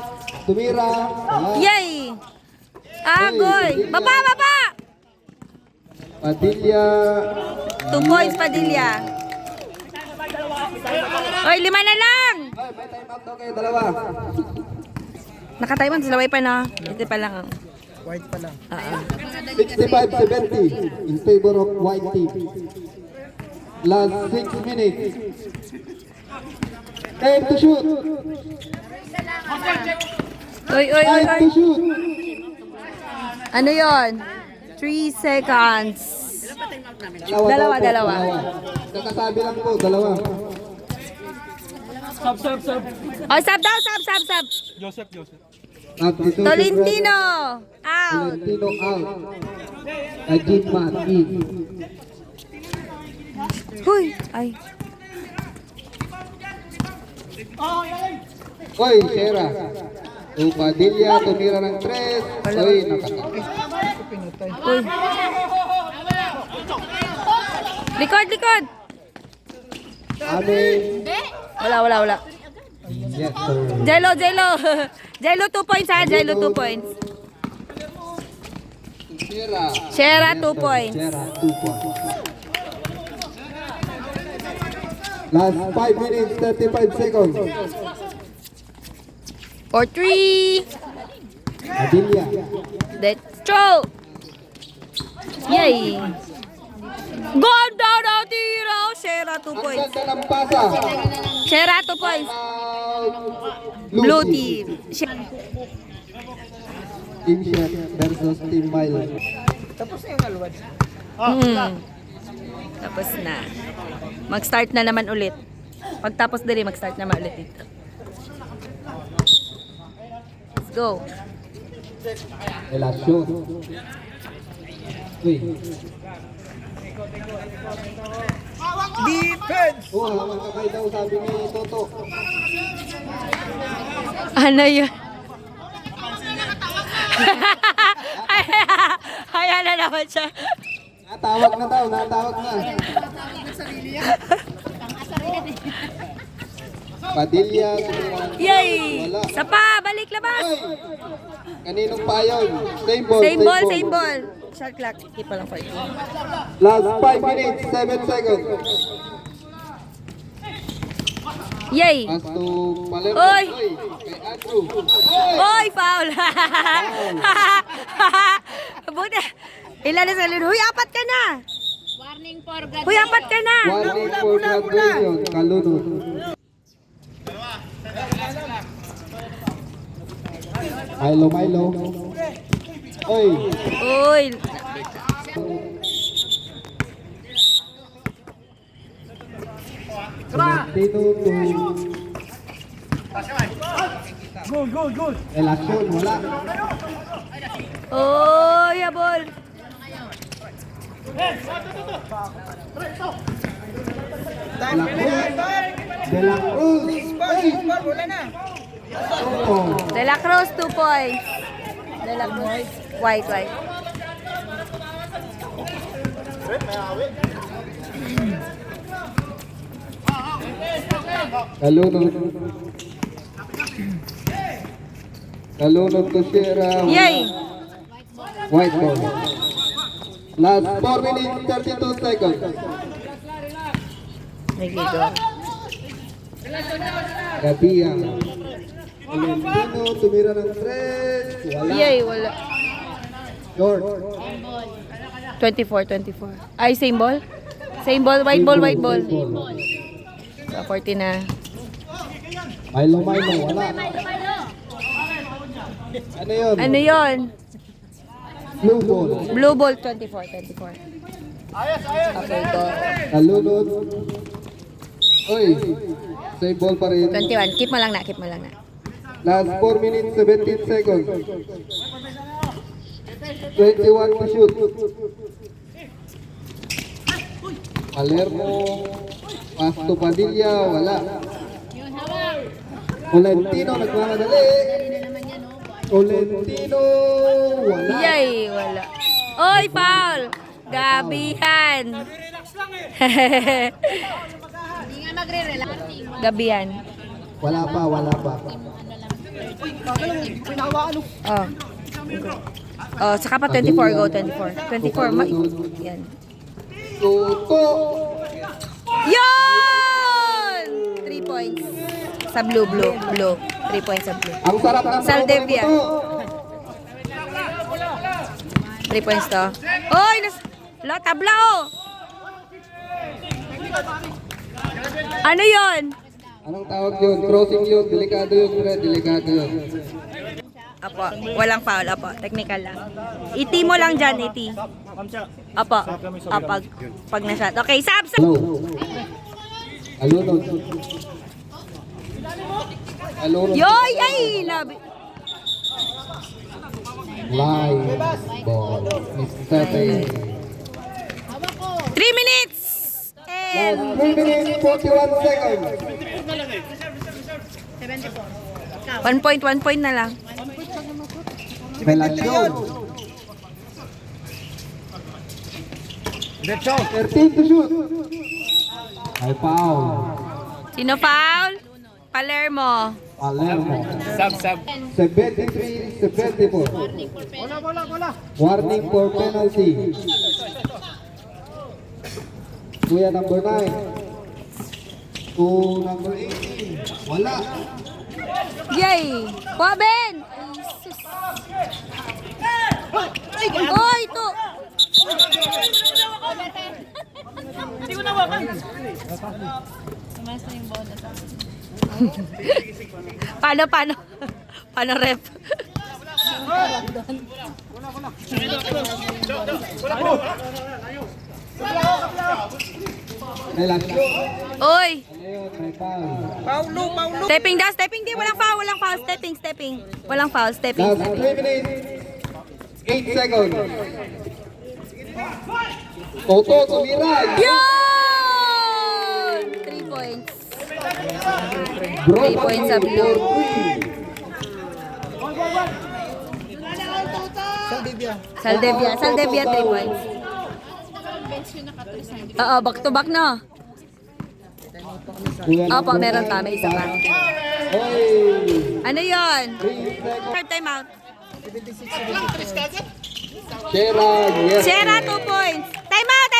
tumira. Wala. Yay. Agoy. Baba, baba. Padilla. 2 points Padilla. Oy, 5 na lang. Ay, may time out daw kayo, dalawa. Nakataiman, salaway pa na. Ito pa lang. White pa lang. 65-70 in favor of white team. Last 6 minutes. Time to shoot. Oy, oy, oy, Time oy. to shoot. Ano yon? 3 seconds. Dalawa, daw po, dalawa. Kakasabi lang po, dalawa. Oh, sub daw, sub. Substitution Tolentino. Out. Tolentino out. Ajinman in. Huy. Ay. Oy, Sierra. Padilla, tumira ng 3. Oy, nakatapos. Huy. Likod. Amin. Wala. Yes, sir. Jello. Jello 2 points ha, Jello 2 points. Sierra. Shera 2 points. Sierra, 2 points. Last 5 minutes, 35 seconds. For 3. Padilla. Let's throw. Yay. Ganda na tira. Shera 2 Ang points. ganda ng pasa. Shera 2 points. Blue team. Team Chef versus Team Milo. Tapos na yung alwad. Tapos na. Mag-start na naman ulit. Pagtapos dali, mag-start naman ulit dito. Let's go. Relasyon. Uy. Defense! Oh, hawak kamay daw, sabi ni Toto. Ano yun? Ayan na naman siya. Natawag na daw, natawag na. Padilla, tumira ng Yay! Wala. Sapa, balik labas. Ay! Kaninong payon? Same ball, Same ball. Shot clock. Keep pa lang 14. Last 5 minutes, 7 seconds. Yay! Pass to Palermo. Oy! Kay Andrew. Oy, foul! Buti. Ilan na sa lino? Huy, 4 ka na! Warning for Huy, 4 ka na! Warning for graduation. Kalunod. Milo. Oy. Uy! Tolentino to... Good. Relasyon, wala. Oy, abol! Time na yan. De La Cruz. Baseball, wala na. Oh. De La Cruz, 2 points. De La Cruz. White. Kalunod to Sierra. Yay! White ball. Last 4 minutes, 32 seconds. Nagigo. Gabia. Tolentino, tumira ng 3. Wala. Yay, wala. Short. 24. Ay, same ball? Same ball, white ball. So, 40 na. Milo, wala. Ano yun? Blue ball. Blue ball, 24. Okay, go. Kalunod. Oy, same ball pa rin. 21. Keep mo lang na. Last 4 minutes, 17 seconds. 21 to shoot. Palermo. Pass to Padilla. Wala. Tolentino nagmamadali. Tolentino, wala. Yay, wala. Oy, foul! Gabihan. Hindi nga magre-relax. Gabihan. Wala pa. Oh. Oh, saka pa 24, go 24. 24, yan. Tuto. Yun! 3 points. Sa blue. 3 points sa blue. Ang sarap ng Saldevia. Tuto. 3 points to. Oy, tabla oh! Ano yun? Anong tawag yun? Crossing yun. Delikado yun. Delikado yun. Apo, walang foul, apo. Technical lang. Iti mo lang dyan, iti. Apo, pag na-shot. Okay, sab! Hello. Alunod. Yoy! Ay! Labi. Live ball. Mr. Tay. 3 minutes! Last And 3 minutes, 41 seconds. 1 point na lang. Velasyon. 13 to shoot. Ay, foul. Sino foul? Palermo. Palermo. Sab. 73-74. Warning for penalty. Kuya number 9. To number 18. Wala. Yay! Waben! Oy, ito! Hindi ko nawakan. Paano rep? Velasyon. Oy! Ayun, may foul. Paulo. Stepping down, stepping di, walang foul, stepping. Walang foul, stepping. Last 3 minutes. 8 seconds. Toto, tumira. Yun! 3 points. Bro, 3 points sa blue. Saldevia, 3 points. Oo, back to back na. Opo, meron pa, may isa pa. Hey. Ano yun? 3 seconds. Third time out. Shera, yes. Shera, 2 points. Time out.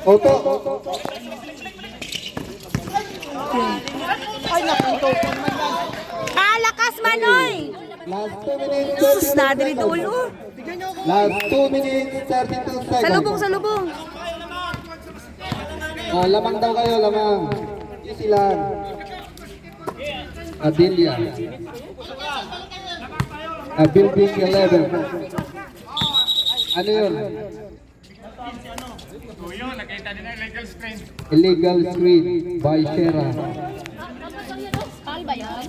Toto. Lakas manoy. Last 2 minutes. Sus, nadiri dulo. Last 2 minutes, 32 seconds. Salubong. Oh, lamang daw kayo, lamang. Easy lang. Adelia. Building 11. Ano yun? Illegal screen by Shera. Foul ba yun?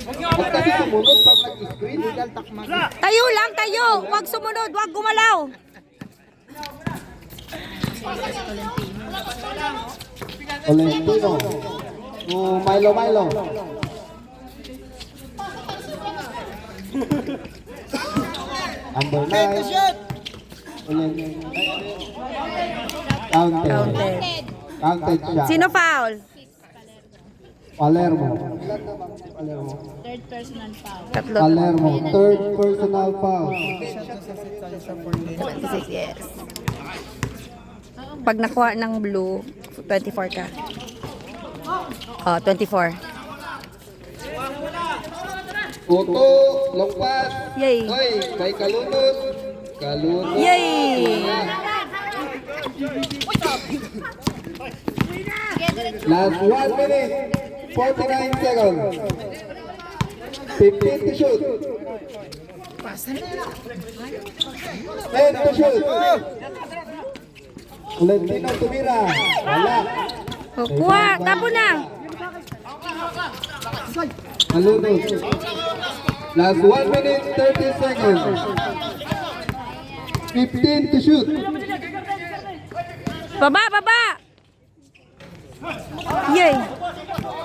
Huwag kasi sumunod pag nag-screen. Tayo. Huwag sumunod, huwag gumalaw. Tolentino. Milo. Number 9. Counted siya. Sino foul? Palermo. Third personal foul. Tatlo. Palermo. Third personal foul. 26, yes. Pag nakuha ng blue, 24 ka. Oh, 24. Toto, long pass. Yay. Oy, kay Kalunod. Yay! Last 1 minute, 49 seconds. 15 to shoot. 10 to shoot. Tolentino tumira. Wala. Oh, kuha, tapo na. Malunod. Last 1 minute 30 seconds. 15 to shoot. Baba, baba! Yay!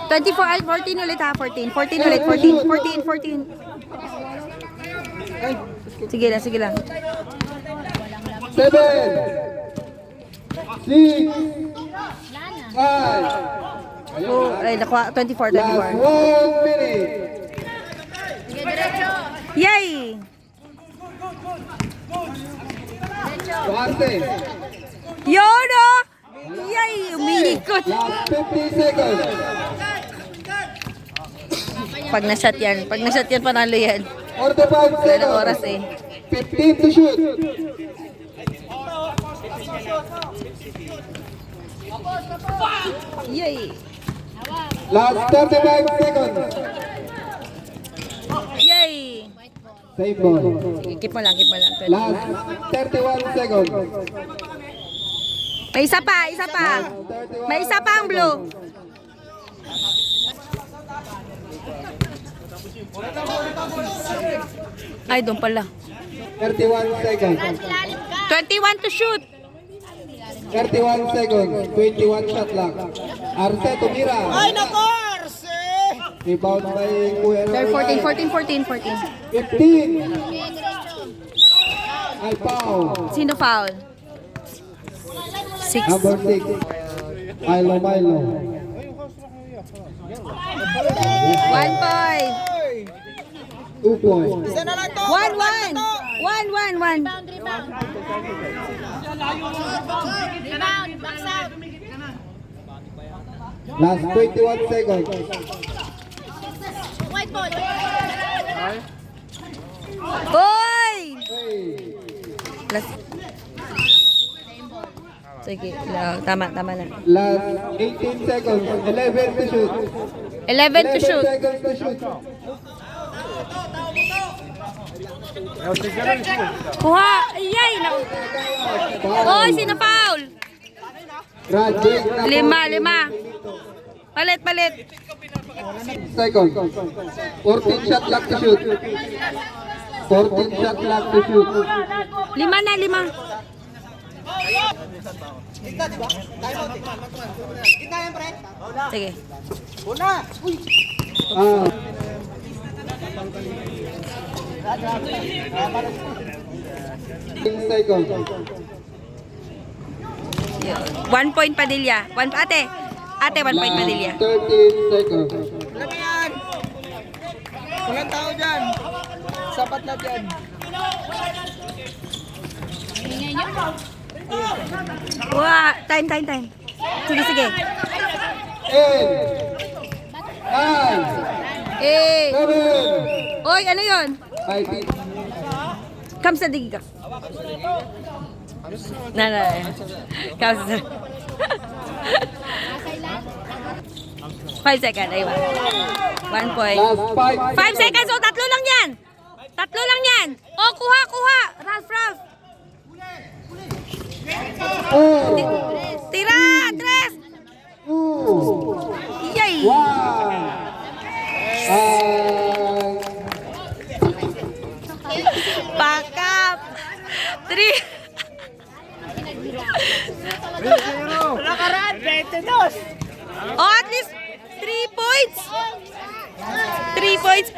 24, ay 14 ulit ha, 14. 14 ulit, 14, 14, 14. Sige lang, sige lang. 7, 6, 5. Oh, ay, nakuha, 24, Last 24. 1 minute. Sige, diretso. Yay! Duarte. Yun oh! Yay! Umiikot. Last 50 seconds. Pag na-shot yan, panalo yan. 45 Wala ng oras seconds. eh. 15 to shoot. Yay! Last 35 seconds. Yay! Save ball. Keep mo lang, keep mo lang. Last 31 seconds. May isa pa, isa pa. May isa pa ang blue. Ay, doon pala. 31 seconds. Ilalim ka. 21 to shoot. 31 seconds. 21 shot lang. Arce, tumira. Ay, nako, Arce! Rebound by Kuya They're 14, Roland. 14, 14, 14. 15. Sige, diretso. Ay, foul. Sino foul? 6. Number 6. Milo, Milo. 1 point. 2 points. Isa na lang to. 1, 1. 1, 1, 1. Rebound, rebound. Rebound, box out. Last 21 seconds. White ball. Boy! Hey. Last. Sige, tama na. Last 18 seconds. 11 to shoot. 11 to shoot. seconds to shoot. Kuha! Yay! Oy, sino foul? Graduate na 5. Palit. Seconds. 14 shot lang to shoot. 14 shot lang to shoot. 5 na, 5. Sige. Una! Uy! Ah. Seconds. 1 point Padilla. Ate, 1 point Padilla. 13 seconds. Alam mo yan! Walang tao dyan. Sapat na dyan. Ingay nyo. Wow, time. Sige. 8, 9, Eh. 7, Oy, ano 'yon? 5. Come sa digig ka. Na. Come sa. 5 seconds, aywa. 1 point. Last 5 5 seconds, oh, tatlo lang yan. Oh, kuha. Ralph. Oh, Tira, 3. 2, Yay. 1. Back up. 3. Nakaraan, 22! Oh, at least 3 points. 3 points.